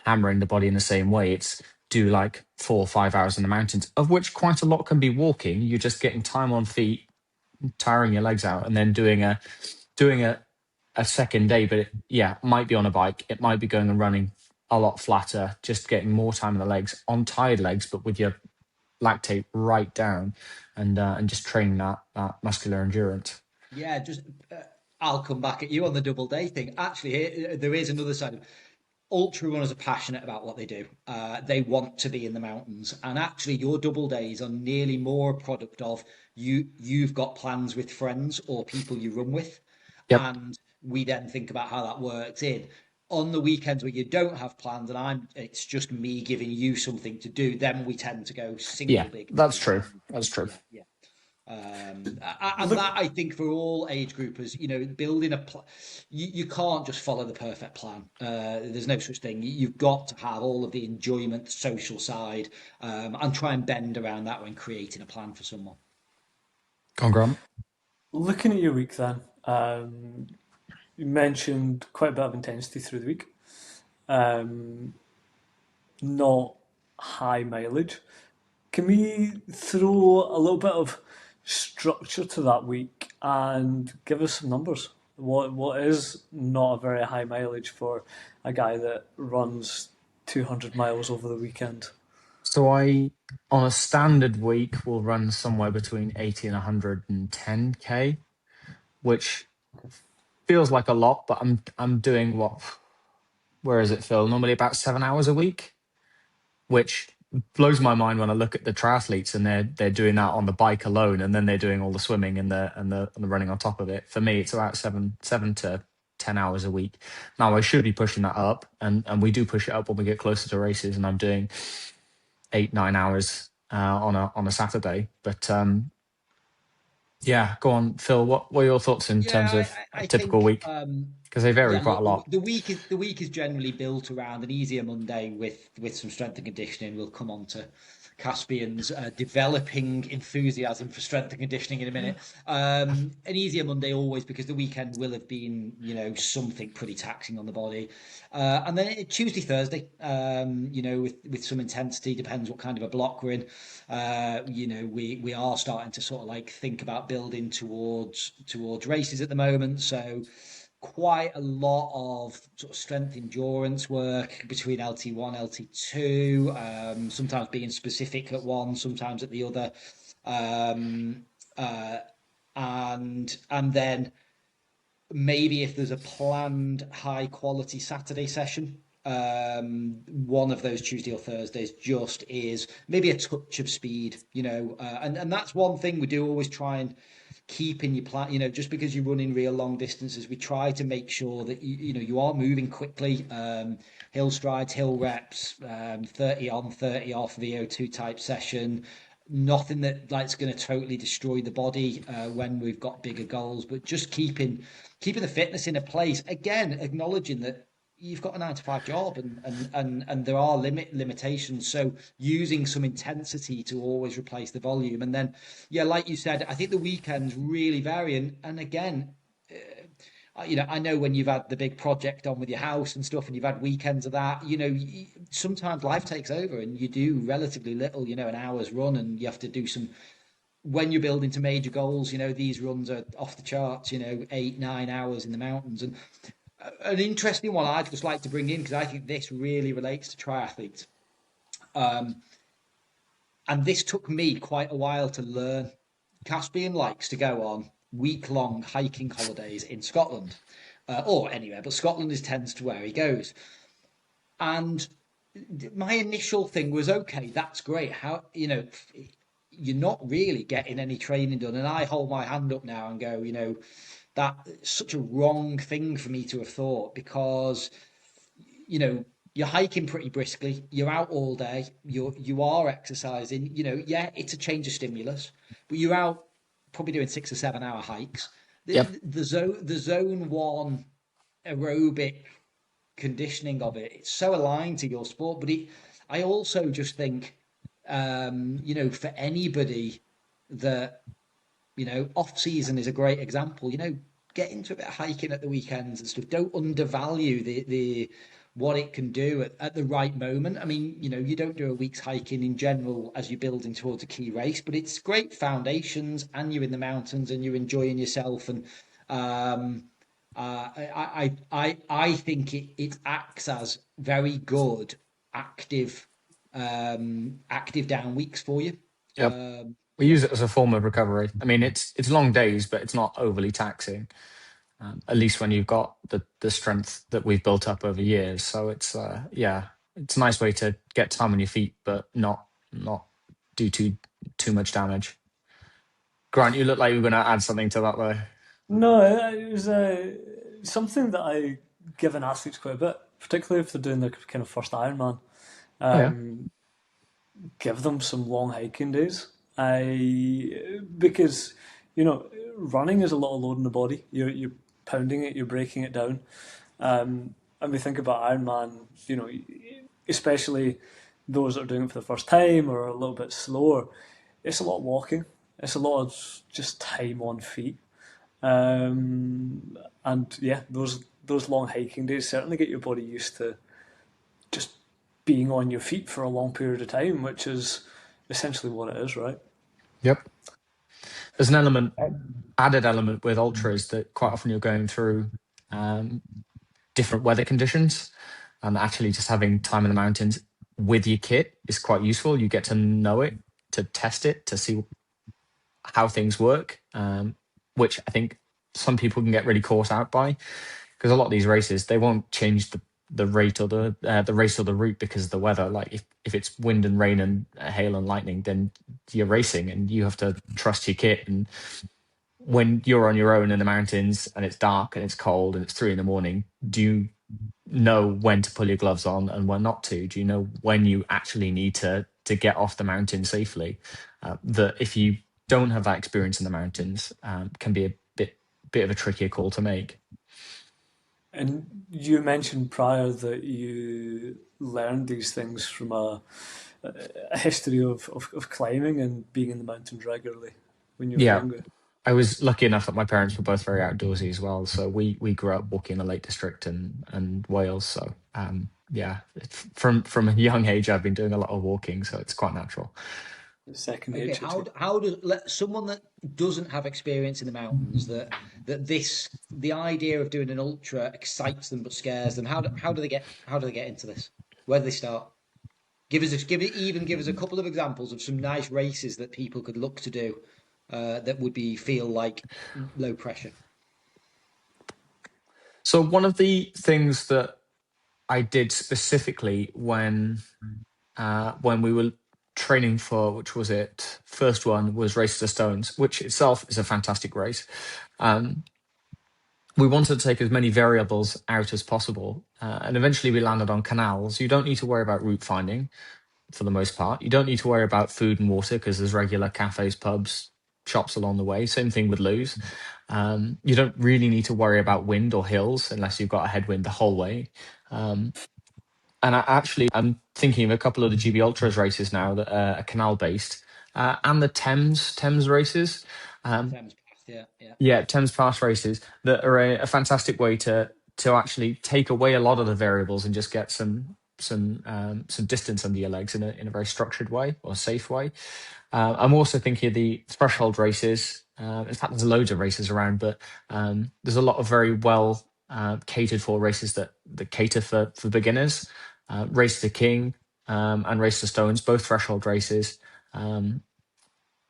hammering the body in the same way. It's do like 4 or 5 hours in the mountains, of which quite a lot can be walking. You're just getting time on feet, tiring your legs out, and then doing a second day. But yeah, might be on a bike. It might be going and running a lot flatter, just getting more time in the legs on tired legs, but with your lactate right down, and just training that muscular endurance. Yeah, just I'll come back at you on the double day thing. Actually, there is another side of ultra runners are passionate about what they do. They want to be in the mountains, and actually, your double days are nearly more a product of You've got plans with friends or people you run with, Yep. and we then think about how that works in. On the weekends where you don't have plans, and it's just me giving you something to do. Then we tend to go Yeah, single big that's day. true. That's true. Yeah, yeah. And Look, that I think for all age groupers, building you can't just follow the perfect plan. There's no such thing. You've got to have all of the enjoyment, the social side, and try and bend around that when creating a plan for someone. Go on, Grant. looking at your week then, you mentioned quite a bit of intensity through the week. Um, Not high mileage. Can we throw a little bit of structure to that week and give us some numbers? What is not a very high mileage for a guy that runs 200 miles over the weekend? So on a standard week, will run somewhere between 80 and 110k, which feels like a lot, but I'm doing what where is it, Phil? Normally about 7 hours a week, which blows my mind when I look at the triathletes and they're doing that on the bike alone, and then they're doing all the swimming and the running on top of it. For me, it's about seven to 10 hours a week. Now I should be pushing that up, and we do push it up when we get closer to races, and I'm doing 8-9 hours on a Saturday. But yeah, go on, Phil. What are your thoughts in terms Yeah, of a I typical think week? Because they vary yeah. quite a Look, lot. the week is generally built around an easier Monday with some strength and conditioning. We'll come on to Caspian's developing enthusiasm for strength and conditioning in a minute. An easier Monday always because the weekend will have been, something pretty taxing on the body. And then Tuesday, Thursday, with some intensity, depends what kind of a block we're in. We are starting to sort of like think about building towards races at the moment. So quite a lot of sort of strength endurance work between LT1, LT2, sometimes being specific at one, sometimes at the other. Um, uh, and then maybe if there's a planned high quality Saturday session, one of those Tuesday or Thursdays just is maybe a touch of speed, and that's one thing we do always try and keep in your plan. Just because you run in real long distances, we try to make sure that you are moving quickly. Hill strides, hill reps, 30 on, 30 off, VO2 type session. Nothing that's going to totally destroy the body when we've got bigger goals, but just keeping the fitness in a place. Again, acknowledging that you've got a 9 to 5 job and there are limitations. So using some intensity to always replace the volume. And then, yeah, like you said, I think the weekends really vary. And again, I know when you've had the big project on with your house and stuff, and you've had weekends of that, sometimes life takes over and you do relatively little, an hour's run, and you have to do some. When you're building to major goals, these runs are off the charts, 8-9 hours in the mountains. And an interesting one I'd just like to bring in, because I think this really relates to triathletes. And this took me quite a while to learn. Caspian likes to go on week-long hiking holidays in Scotland, or anywhere, but Scotland tends to where he goes. And my initial thing was, okay, that's great. How, you're not really getting any training done. And I hold my hand up now and go, that's such a wrong thing for me to have thought, because you're hiking pretty briskly, you're out all day, you are exercising, yeah, it's a change of stimulus, but you're out probably doing 6 or 7 hour hikes. the, Yep. the zone one aerobic conditioning of it's so aligned to your sport. But I also just think, for anybody that, off season is a great example. Get into a bit of hiking at the weekends and stuff. Don't undervalue the what it can do at the right moment. I mean, you don't do a week's hiking in general as you're building towards a key race, but it's great foundations, and you're in the mountains and you're enjoying yourself. And um, I think it acts as very good active active down weeks for you. Yep. Um, We use it as a form of recovery. I mean, it's long days, but it's not overly taxing. At least when you've got the strength that we've built up over years. So it's yeah, it's a nice way to get time on your feet, but not do too much damage. Grant, you look like you were going to add something to that, though. No, it was something that I give an athletes quite a bit, particularly if they're doing their kind of first Ironman. Oh yeah. Give them some long hiking days. Because running is a lot of load on the body. You're pounding it, you're breaking it down. And we think about Ironman, especially those that are doing it for the first time or a little bit slower. It's a lot of walking. It's a lot of just time on feet. And yeah, those long hiking days certainly get your body used to just being on your feet for a long period of time, which is essentially what it is, right? Yep. There's an added element with ultras that quite often you're going through um, different weather conditions, and actually just having time in the mountains with your kit is quite useful. You get to know it, to test it, to see how things work, which I think some people can get really caught out by, because a lot of these races they won't change the rate or the race or the route because of the weather. Like if it's wind and rain and hail and lightning, then you're racing and you have to trust your kit. And when you're on your own in the mountains and it's dark and it's cold and it's 3 a.m, do you know when to pull your gloves on and when not to? Do you know when you actually need to get off the mountain safely? That if you don't have that experience in the mountains, can be a bit of a trickier call to make. And you mentioned prior that you learned these things from a history of climbing and being in the mountains regularly when you were Yeah, younger. I was lucky enough that my parents were both very outdoorsy as well. So we grew up walking in the Lake District and Wales. So yeah, from a young age, I've been doing a lot of walking, so it's quite natural. Second Okay, nature to how does someone that doesn't have experience in the mountans the idea of doing an ultra excites them but scares them? How do they get into this? Where do they start? Give us a couple of examples of some nice races that people could look to do that would be feel like low pressure. So one of the things that I did specifically when we were training for, which was it? First one was Race to the Stones, which itself is a fantastic race. Um, we wanted to take as many variables out as possible, and eventually we landed on canals. You don't need to worry about route finding for the most part. You don't need to worry about food and water because there's regular cafes, pubs, shops along the way. Same thing with loos. You don't really need to worry about wind or hills unless you've got a headwind the whole way. Um, and I'm thinking of a couple of the GB Ultras races now that are canal based, and the Thames races. Um, Thames Pass, yeah, yeah. yeah, Thames Pass races that are a fantastic way to actually take away a lot of the variables and just get some distance under your legs in a very structured way or safe way. I'm also thinking of the threshold races. In fact, there's loads of races around, but there's a lot of very well catered for races that cater for beginners. Race to King and Race to Stones, both threshold races. Um,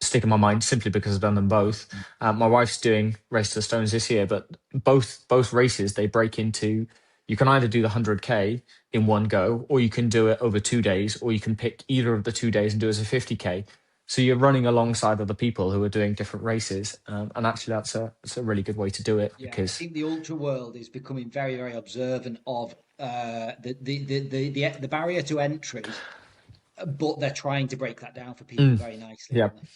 Stick in my mind simply because I've done them both. My wife's doing Race to the Stones this year, but both races they break into. You can either do the 100K in one go, or you can do it over 2 days, or you can pick either of the 2 days and do it as a 50K. So you're running alongside other people who are doing different races, and actually that's a really good way to do it Yeah, I because think the ultra world is becoming very, very observant of the barrier to entry, but they're trying to break that down for people mm, very nicely, yeah. aren't they?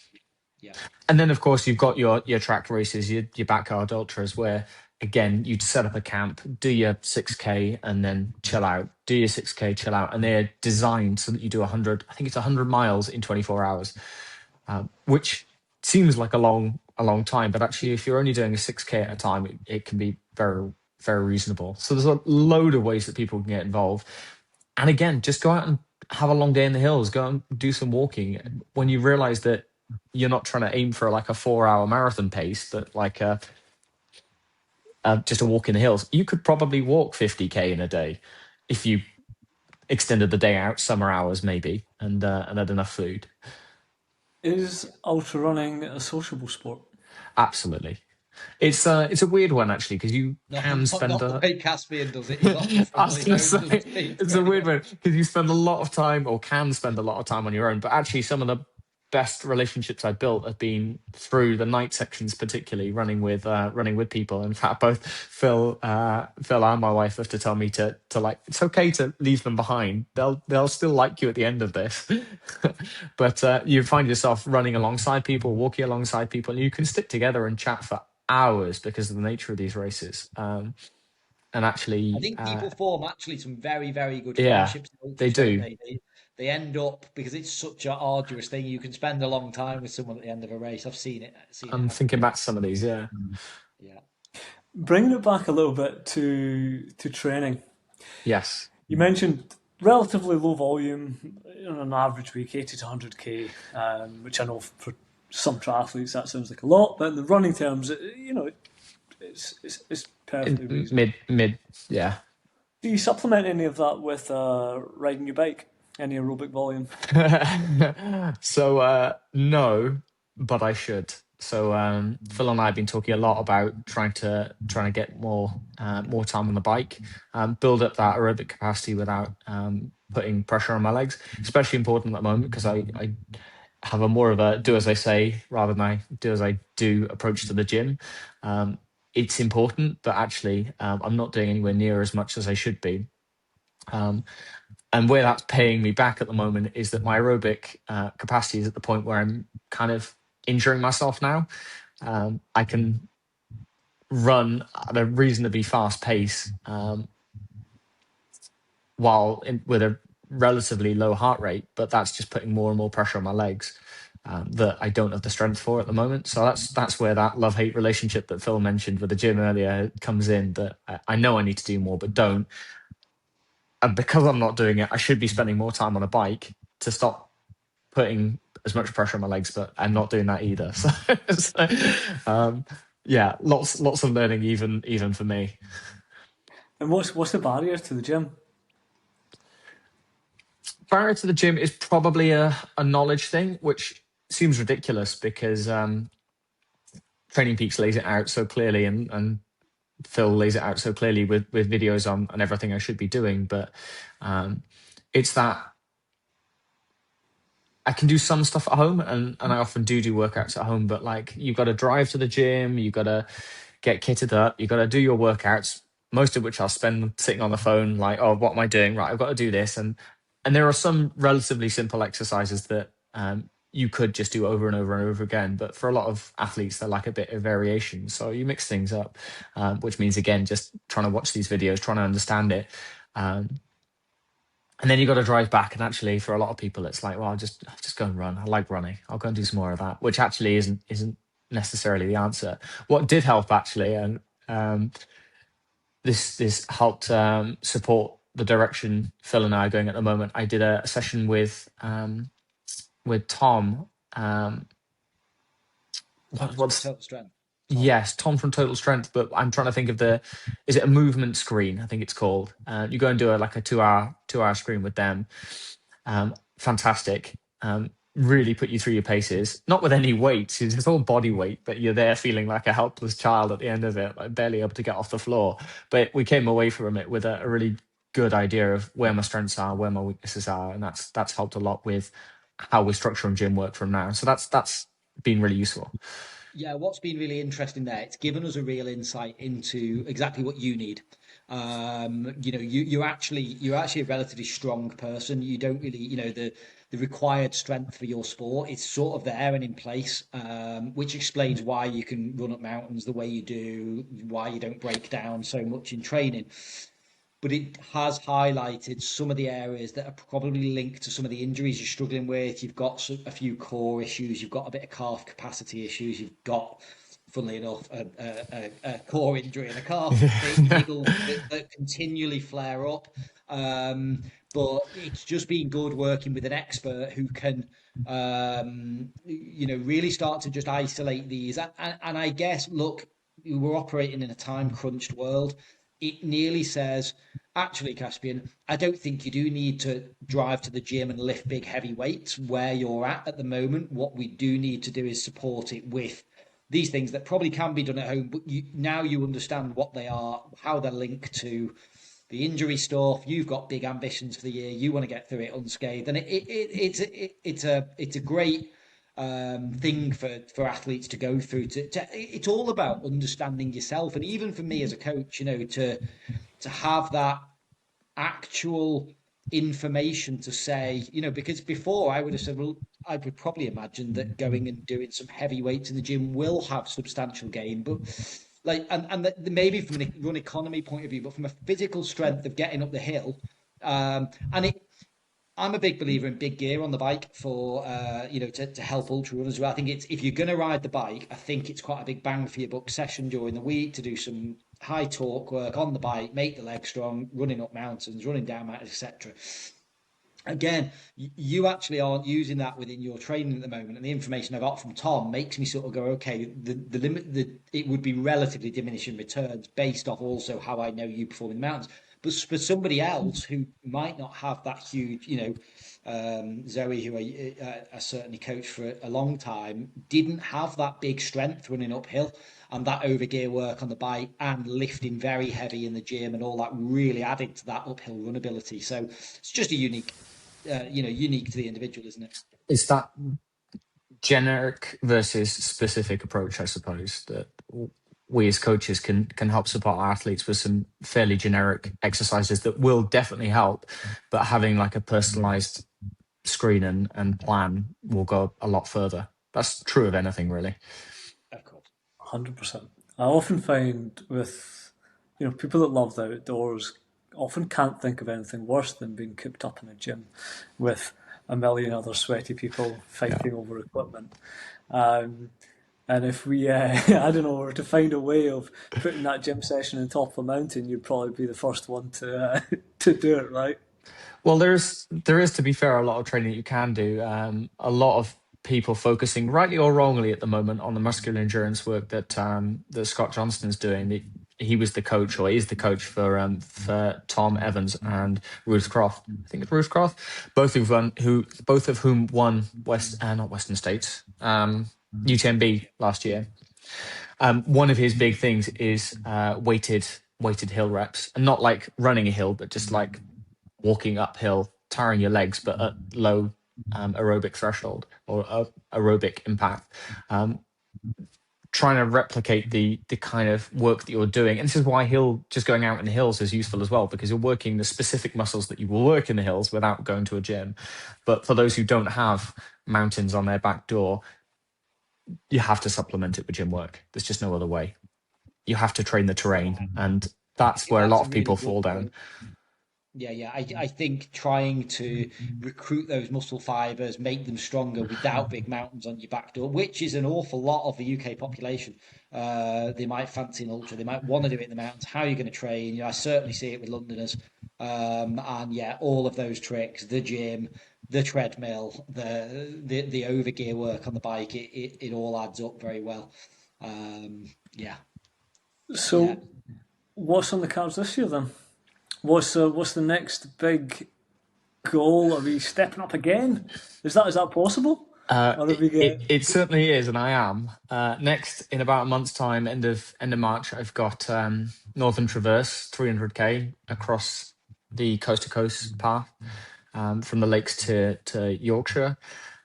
Yeah, And then, of course, you've got your track races, your backyard ultras, where again you'd set up a camp, do your 6K, and then chill out. Do your 6K, chill out, and they're designed so that you do 100. I think it's 100 miles in 24 hours, which seems like a long time, but actually, if you're only doing a 6K at a time, it can be very very reasonable. So there's a load of ways that people can get involved. And again, just go out and have a long day in the hills. Go and do some walking. When you realize that you're not trying to aim for like a 4 hour marathon pace, but like just a walk in the hills, you could probably walk 50K in a day if you extended the day out, summer hours maybe, and had enough food. is ultra running a sociable sport? Absolutely. It's a weird one actually because you can spend not the a way Caspian does it. He's often I from was on his going to own, doesn't say he? it's a weird one because you spend a lot of time or can spend a lot of time on your own. But actually, some of the best relationships I've built have been through the night sections, particularly running with people. In fact, both Phil and my wife have to tell me to like it's okay to leave them behind. They'll still like you at the end of this. But you find yourself running alongside people, walking alongside people, and you can stick together and chat for hours because of the nature of these races. And I actually, think people form actually some very, very good yeah, friendships in they ultras, don't do. they end up because it's such an arduous thing. You can spend a long time with someone at the end of a race. I've seen it I'm happen. thinking back to some of these. Yeah. Yeah. Bringing it back a little bit to training, Yes. you mentioned relatively low volume on an average week, 80 to 100k, which I know for some triathletes that sounds like a lot, but in the running terms, it's perfectly reasonable. Mid. Yeah. Do you supplement any of that with riding your bike, any aerobic volume? So no, but I should. So Phil and I have been talking a lot about trying to get more time on the bike, build up that aerobic capacity without putting pressure on my legs. Especially important at the moment because I have a more of a do as I say rather than I do as I do approach to the gym. Um, it's important, but actually I'm not doing anywhere near as much as I should be. Um, and where that's paying me back at the moment is that my aerobic capacity is at the point where I'm kind of injuring myself now. I can run at a reasonably fast pace with a relatively low heart rate, but that's just putting more and more pressure on my legs that I don't have the strength for at the moment. So that's where that love-hate relationship that Phil mentioned with the gym earlier comes in. That I know I need to do more, but don't. And because I'm not doing it, I should be spending more time on a bike to stop putting as much pressure on my legs, but I'm not doing that either. So, yeah, lots of learning, even for me. And what's the barriers to the gym? Barrier to the gym is probably a knowledge thing, which seems ridiculous because Training Peaks lays it out so clearly, and Phil lays it out so clearly with videos on everything I should be doing. But it's that I can do some stuff at home, and I often do workouts at home. But like, you've got to drive to the gym, you've got to get kitted up, you've got to do your workouts, most of which I'll spend sitting on the phone, like, oh, what am I doing? Right, I've got to do this, and there are some relatively simple exercises that you could just do over and over and over again. But for a lot of athletes, they like a bit of variation, so you mix things up, which means again just trying to watch these videos, trying to understand it. And then you got to drive back, and actually, for a lot of people, it's like, well, I'll just go and run. I like running. I'll go and do some more of that, which actually isn't necessarily the answer. What did help actually, and this helped support the direction Phil and I are going at the moment. I did a session with Tom. What's Total strength. Tom. Yes, Tom from Total Strength, but I'm trying to think of is it a movement screen? I think it's called. You go and do like a 2 hour screen with them. Fantastic. Really put you through your paces, not with any weights, it's all body weight, but you're there feeling like a helpless child at the end of it, like barely able to get off the floor. But we came away from it with a really good idea of where my strengths are, where my weaknesses are, and that's helped a lot with how we're structuring gym work from now. So that's been really useful. Yeah, what's been really interesting there, it's given us a real insight into exactly what you need. You're actually a relatively strong person. You don't really, the required strength for your sport is sort of there and in place, which explains why you can run up mountains the way you do, why you don't break down so much in training. But it has highlighted some of the areas that are probably linked to some of the injuries you're struggling with. You've got a few core issues, you've got a bit of calf capacity issues, you've got, funnily enough, a core injury and a calf niggle that continually flare up. But it's just been good working with an expert who can, really start to just isolate these. And I guess, look, we're operating in a time crunched world. It nearly says, actually, Caspian, I don't think you do need to drive to the gym and lift big heavy weights where you're at the moment. What we do need to do is support it with these things that probably can be done at home, but now you understand what they are, how they're linked to the injury stuff. You've got big ambitions for the year. You want to get through it unscathed, and it's a great thing for athletes to go through. It's all about understanding yourself, and even for me as a coach, to have that actual information to say, because before I would have said, well, I would probably imagine that going and doing some heavy weights in the gym will have substantial gain, but like, maybe from a run economy point of view, but from a physical strength of getting up the hill, and I'm a big believer in big gear on the bike for to help ultra runners. Well, I think it's, if you're going to ride the bike, I think it's quite a big bang for your buck session during the week to do some high torque work on the bike, make the legs strong, running up mountains, running down mountains, etc. Again, you actually aren't using that within your training at the moment, and the information I got from Tom makes me sort of go, okay, the limit, it would be relatively diminishing returns based off also how I know you perform in the mountains. But for somebody else who might not have that huge, Zoe, who I certainly coached for a long time, didn't have that big strength running uphill and that overgear work on the bike and lifting very heavy in the gym and all that really added to that uphill run ability. So it's just a unique to the individual, isn't it? It's that generic versus specific approach, I suppose, that we as coaches can help support our athletes with some fairly generic exercises that will definitely help, but having like a personalized screen and plan will go a lot further. That's true of anything, really. Of course. 100%. I often find with people that love the outdoors often can't think of anything worse than being cooped up in a gym with a million other sweaty people fighting over equipment. Um, and if we, I don't know, were to find a way of putting that gym session on top of a mountain, you'd probably be the first one to to do it, right? Well, there is, to be fair, a lot of training that you can do. A lot of people focusing, rightly or wrongly, at the moment on the muscular endurance work that Scott Johnston's doing. He was the coach, or is the coach for Tom Evans and Ruth Croft. I think it's Ruth Croft, both of whom won not Western States, UTMB last year. One of his big things is weighted hill reps, and not like running a hill, but just like walking uphill, tiring your legs, but at low aerobic threshold or aerobic impact. Trying to replicate the kind of work that you're doing. And this is why just going out in the hills is useful as well, because you're working the specific muscles that you will work in the hills without going to a gym. But for those who don't have mountains on their back door, you have to supplement it with gym work. There's just no other way. You have to train the terrain. And I that's think where a that's lot a of really people good fall down. point. Yeah. I think trying to recruit those muscle fibers, make them stronger without big mountains on your back door, which is an awful lot of the UK population. They might fancy an ultra, they might want to do it in the mountains. How are you going to train? I certainly see it with Londoners. And yeah, all of those tricks, the gym, the treadmill, the overgear work on the bike, it all adds up very well. Yeah, yeah. So, what's on the cards this year then? What's the next big goal? Are we stepping up again? Is that possible? Or have we It certainly is, and I am. Next, in about a month's time, end of March, I've got Northern Traverse 300k across the coast to coast path, from the lakes to Yorkshire.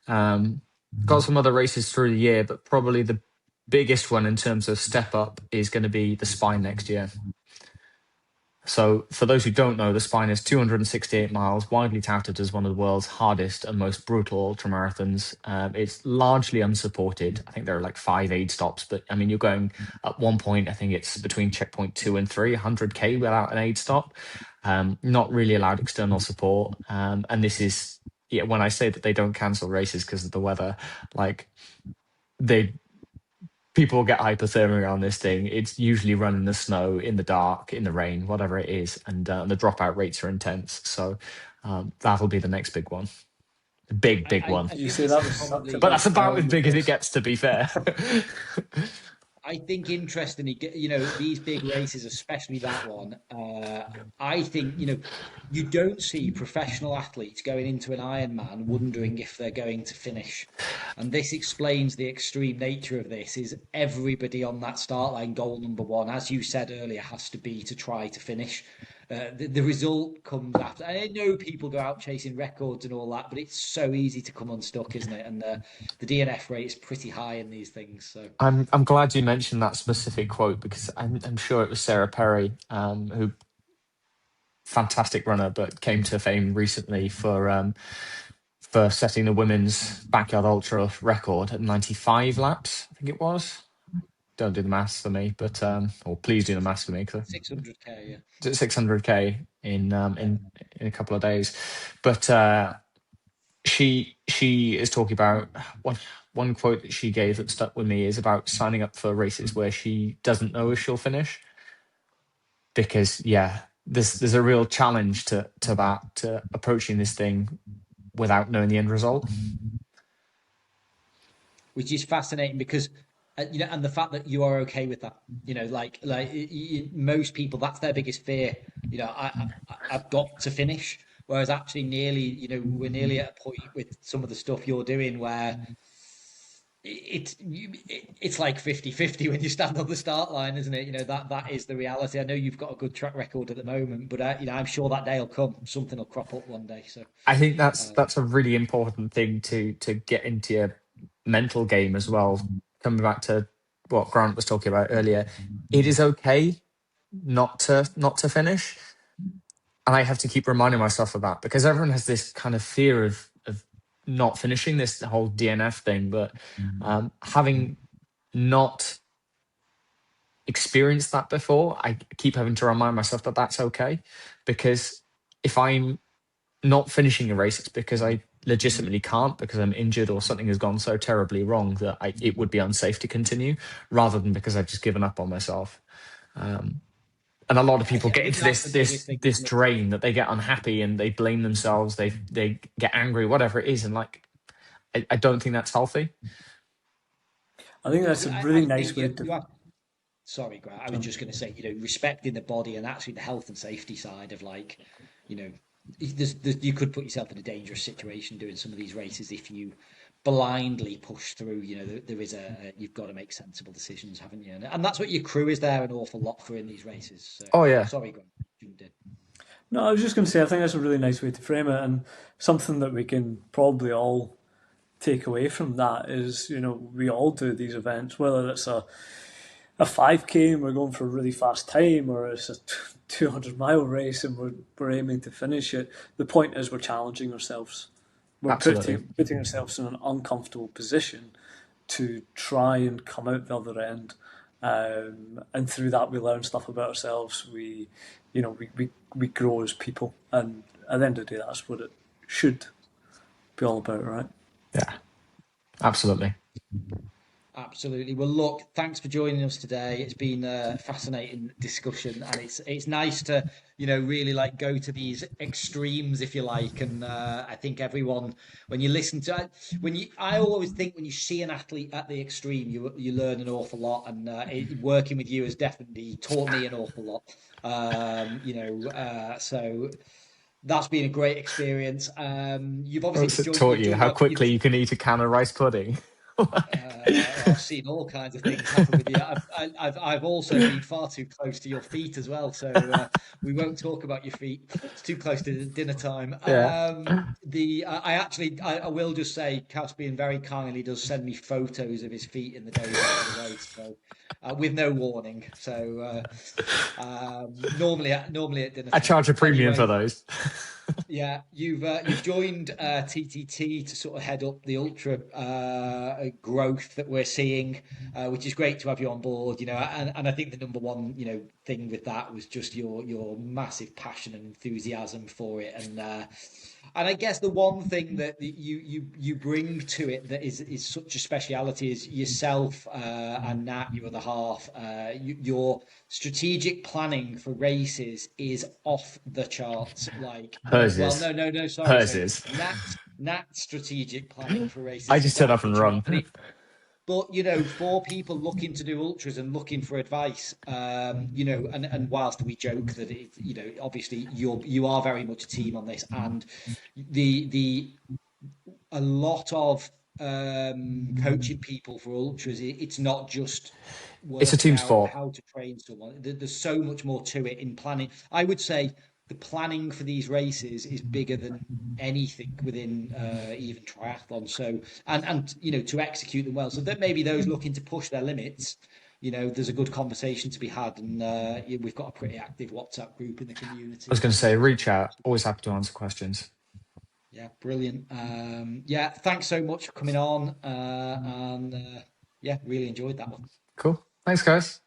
Got some other races through the year, but probably the biggest one in terms of step up is going to be the Spine next year. So, for those who don't know, the Spine is 268 miles, widely touted as one of the world's hardest and most brutal ultramarathons. It's largely unsupported. I think there are like 5 aid stops, but I mean, you're going at one point, I think it's between checkpoint 2 and 3, 100k without an aid stop. Not really allowed external support. And this is, yeah, when I say that they don't cancel races because of the weather, like they people get hypothermia on this thing. It's usually run in the snow, in the dark, in the rain, whatever it is, and the dropout rates are intense. So that'll be the next big one, big one. I you think say this that is was sucked probably But that's about about as the big as it coast? gets, to be fair. I think interestingly, these big races, especially that one, I think, you don't see professional athletes going into an Ironman wondering if they're going to finish. And this explains the extreme nature of this is everybody on that start line, goal number one, as you said earlier, has to be to try to finish. The result comes after. I know people go out chasing records and all that, but it's so easy to come unstuck, isn't it? And the DNF rate is pretty high in these things. So I'm glad you mentioned that specific quote, because I'm sure it was Sarah Perry, who fantastic runner, but came to fame recently for setting the women's backyard ultra record at 95 laps. I think it was. Don't do the maths for me, but or please do the maths for me, because 600k, yeah. 600k in a couple of days. But she is talking about one quote that she gave that stuck with me is about signing up for races where she doesn't know if she'll finish, because yeah, there's a real challenge to approaching this thing without knowing the end result. Which is fascinating because and the fact that you are okay with that, most people, that's their biggest fear. I've got to finish. Whereas actually, nearly, we're nearly at a point with some of the stuff you're doing where it's like 50-50 when you stand on the start line, isn't it? That is the reality. I know you've got a good track record at the moment, but I'm sure that day will come. Something will crop up one day. So I think that's a really important thing to get into your mental game as well. Coming back to what Grant was talking about earlier, it is okay not to finish, and I have to keep reminding myself of that, because everyone has this kind of fear of not finishing, this whole DNF thing. But having not experienced that before, I keep having to remind myself that that's okay, because if I'm not finishing a race, it's because I legitimately can't, because I'm injured or something has gone so terribly wrong that it would be unsafe to continue, rather than because I've just given up on myself. And a lot of people I get think into that's this the biggest this thing, this isn't it? drain that they get unhappy and they blame themselves. They get angry, whatever it is, and like I don't think that's healthy. I think No, that's but a I really think nice way to. you have. Sorry, Grant. I was just going to say, respecting the body and actually the health and safety side of, like, you know, you could put yourself in a dangerous situation doing some of these races if you blindly push through. There is you've got to make sensible decisions, haven't you? And that's what your crew is there an awful lot for in these races. So, Oh yeah, sorry, Grant. Jumped in. No, I was just going to say, I think that's a really nice way to frame it, and something that we can probably all take away from that is, we all do these events, whether it's a 5K and we're going for a really fast time, or it's a 200-mile race and we're aiming to finish it. The point is we're challenging ourselves. We're absolutely. putting ourselves in an uncomfortable position to try and come out the other end. And through that, we learn stuff about ourselves. We grow as people. And at the end of the day, that's what it should be all about, right? Yeah, absolutely. Absolutely. Well, look, thanks for joining us today. It's been a fascinating discussion, and it's nice to, really like go to these extremes, if you like. And I think everyone, when you listen to, I always think when you see an athlete at the extreme, you learn an awful lot. And working with you has definitely taught me an awful lot. So that's been a great experience. You've What's obviously it taught you? enjoyed How working with quickly us. you can eat a can of rice pudding? I've seen all kinds of things happen with you. I've also been far too close to your feet as well, so we won't talk about your feet. It's too close to dinner time. Yeah. I will just say, Caspian very kindly does send me photos of his feet in the days after the race, so with no warning. So normally at dinner I time. charge a premium for Anyway, those. yeah, you've joined TTT to sort of head up the ultra growth that we're seeing, which is great to have you on board. And I think the number one thing with that was just your massive passion and enthusiasm for it, and I guess the one thing that you bring to it that is such a speciality is yourself and Nat, your other half. Your strategic planning for races is off the charts. Like, Hers well, is. no, sorry, Hers sorry. is. Nat's strategic planning for I races just is turn off up the and chart, run. but for people looking to do ultras and looking for advice, and whilst we joke that obviously you are very much a team on this, and the a lot of coaching people for ultras, it's not just It's a working team out sport. how to train someone. There's so much more to it in planning. I would say the planning for these races is bigger than anything within even triathlon. So and to execute them well. So that maybe those looking to push their limits, there's a good conversation to be had, and we've got a pretty active WhatsApp group in the I was community. going to So say, reach out. Always happy to answer questions. yeah, brilliant. Yeah, thanks so much for coming on, and yeah, really enjoyed that one. Cool. Thanks, guys.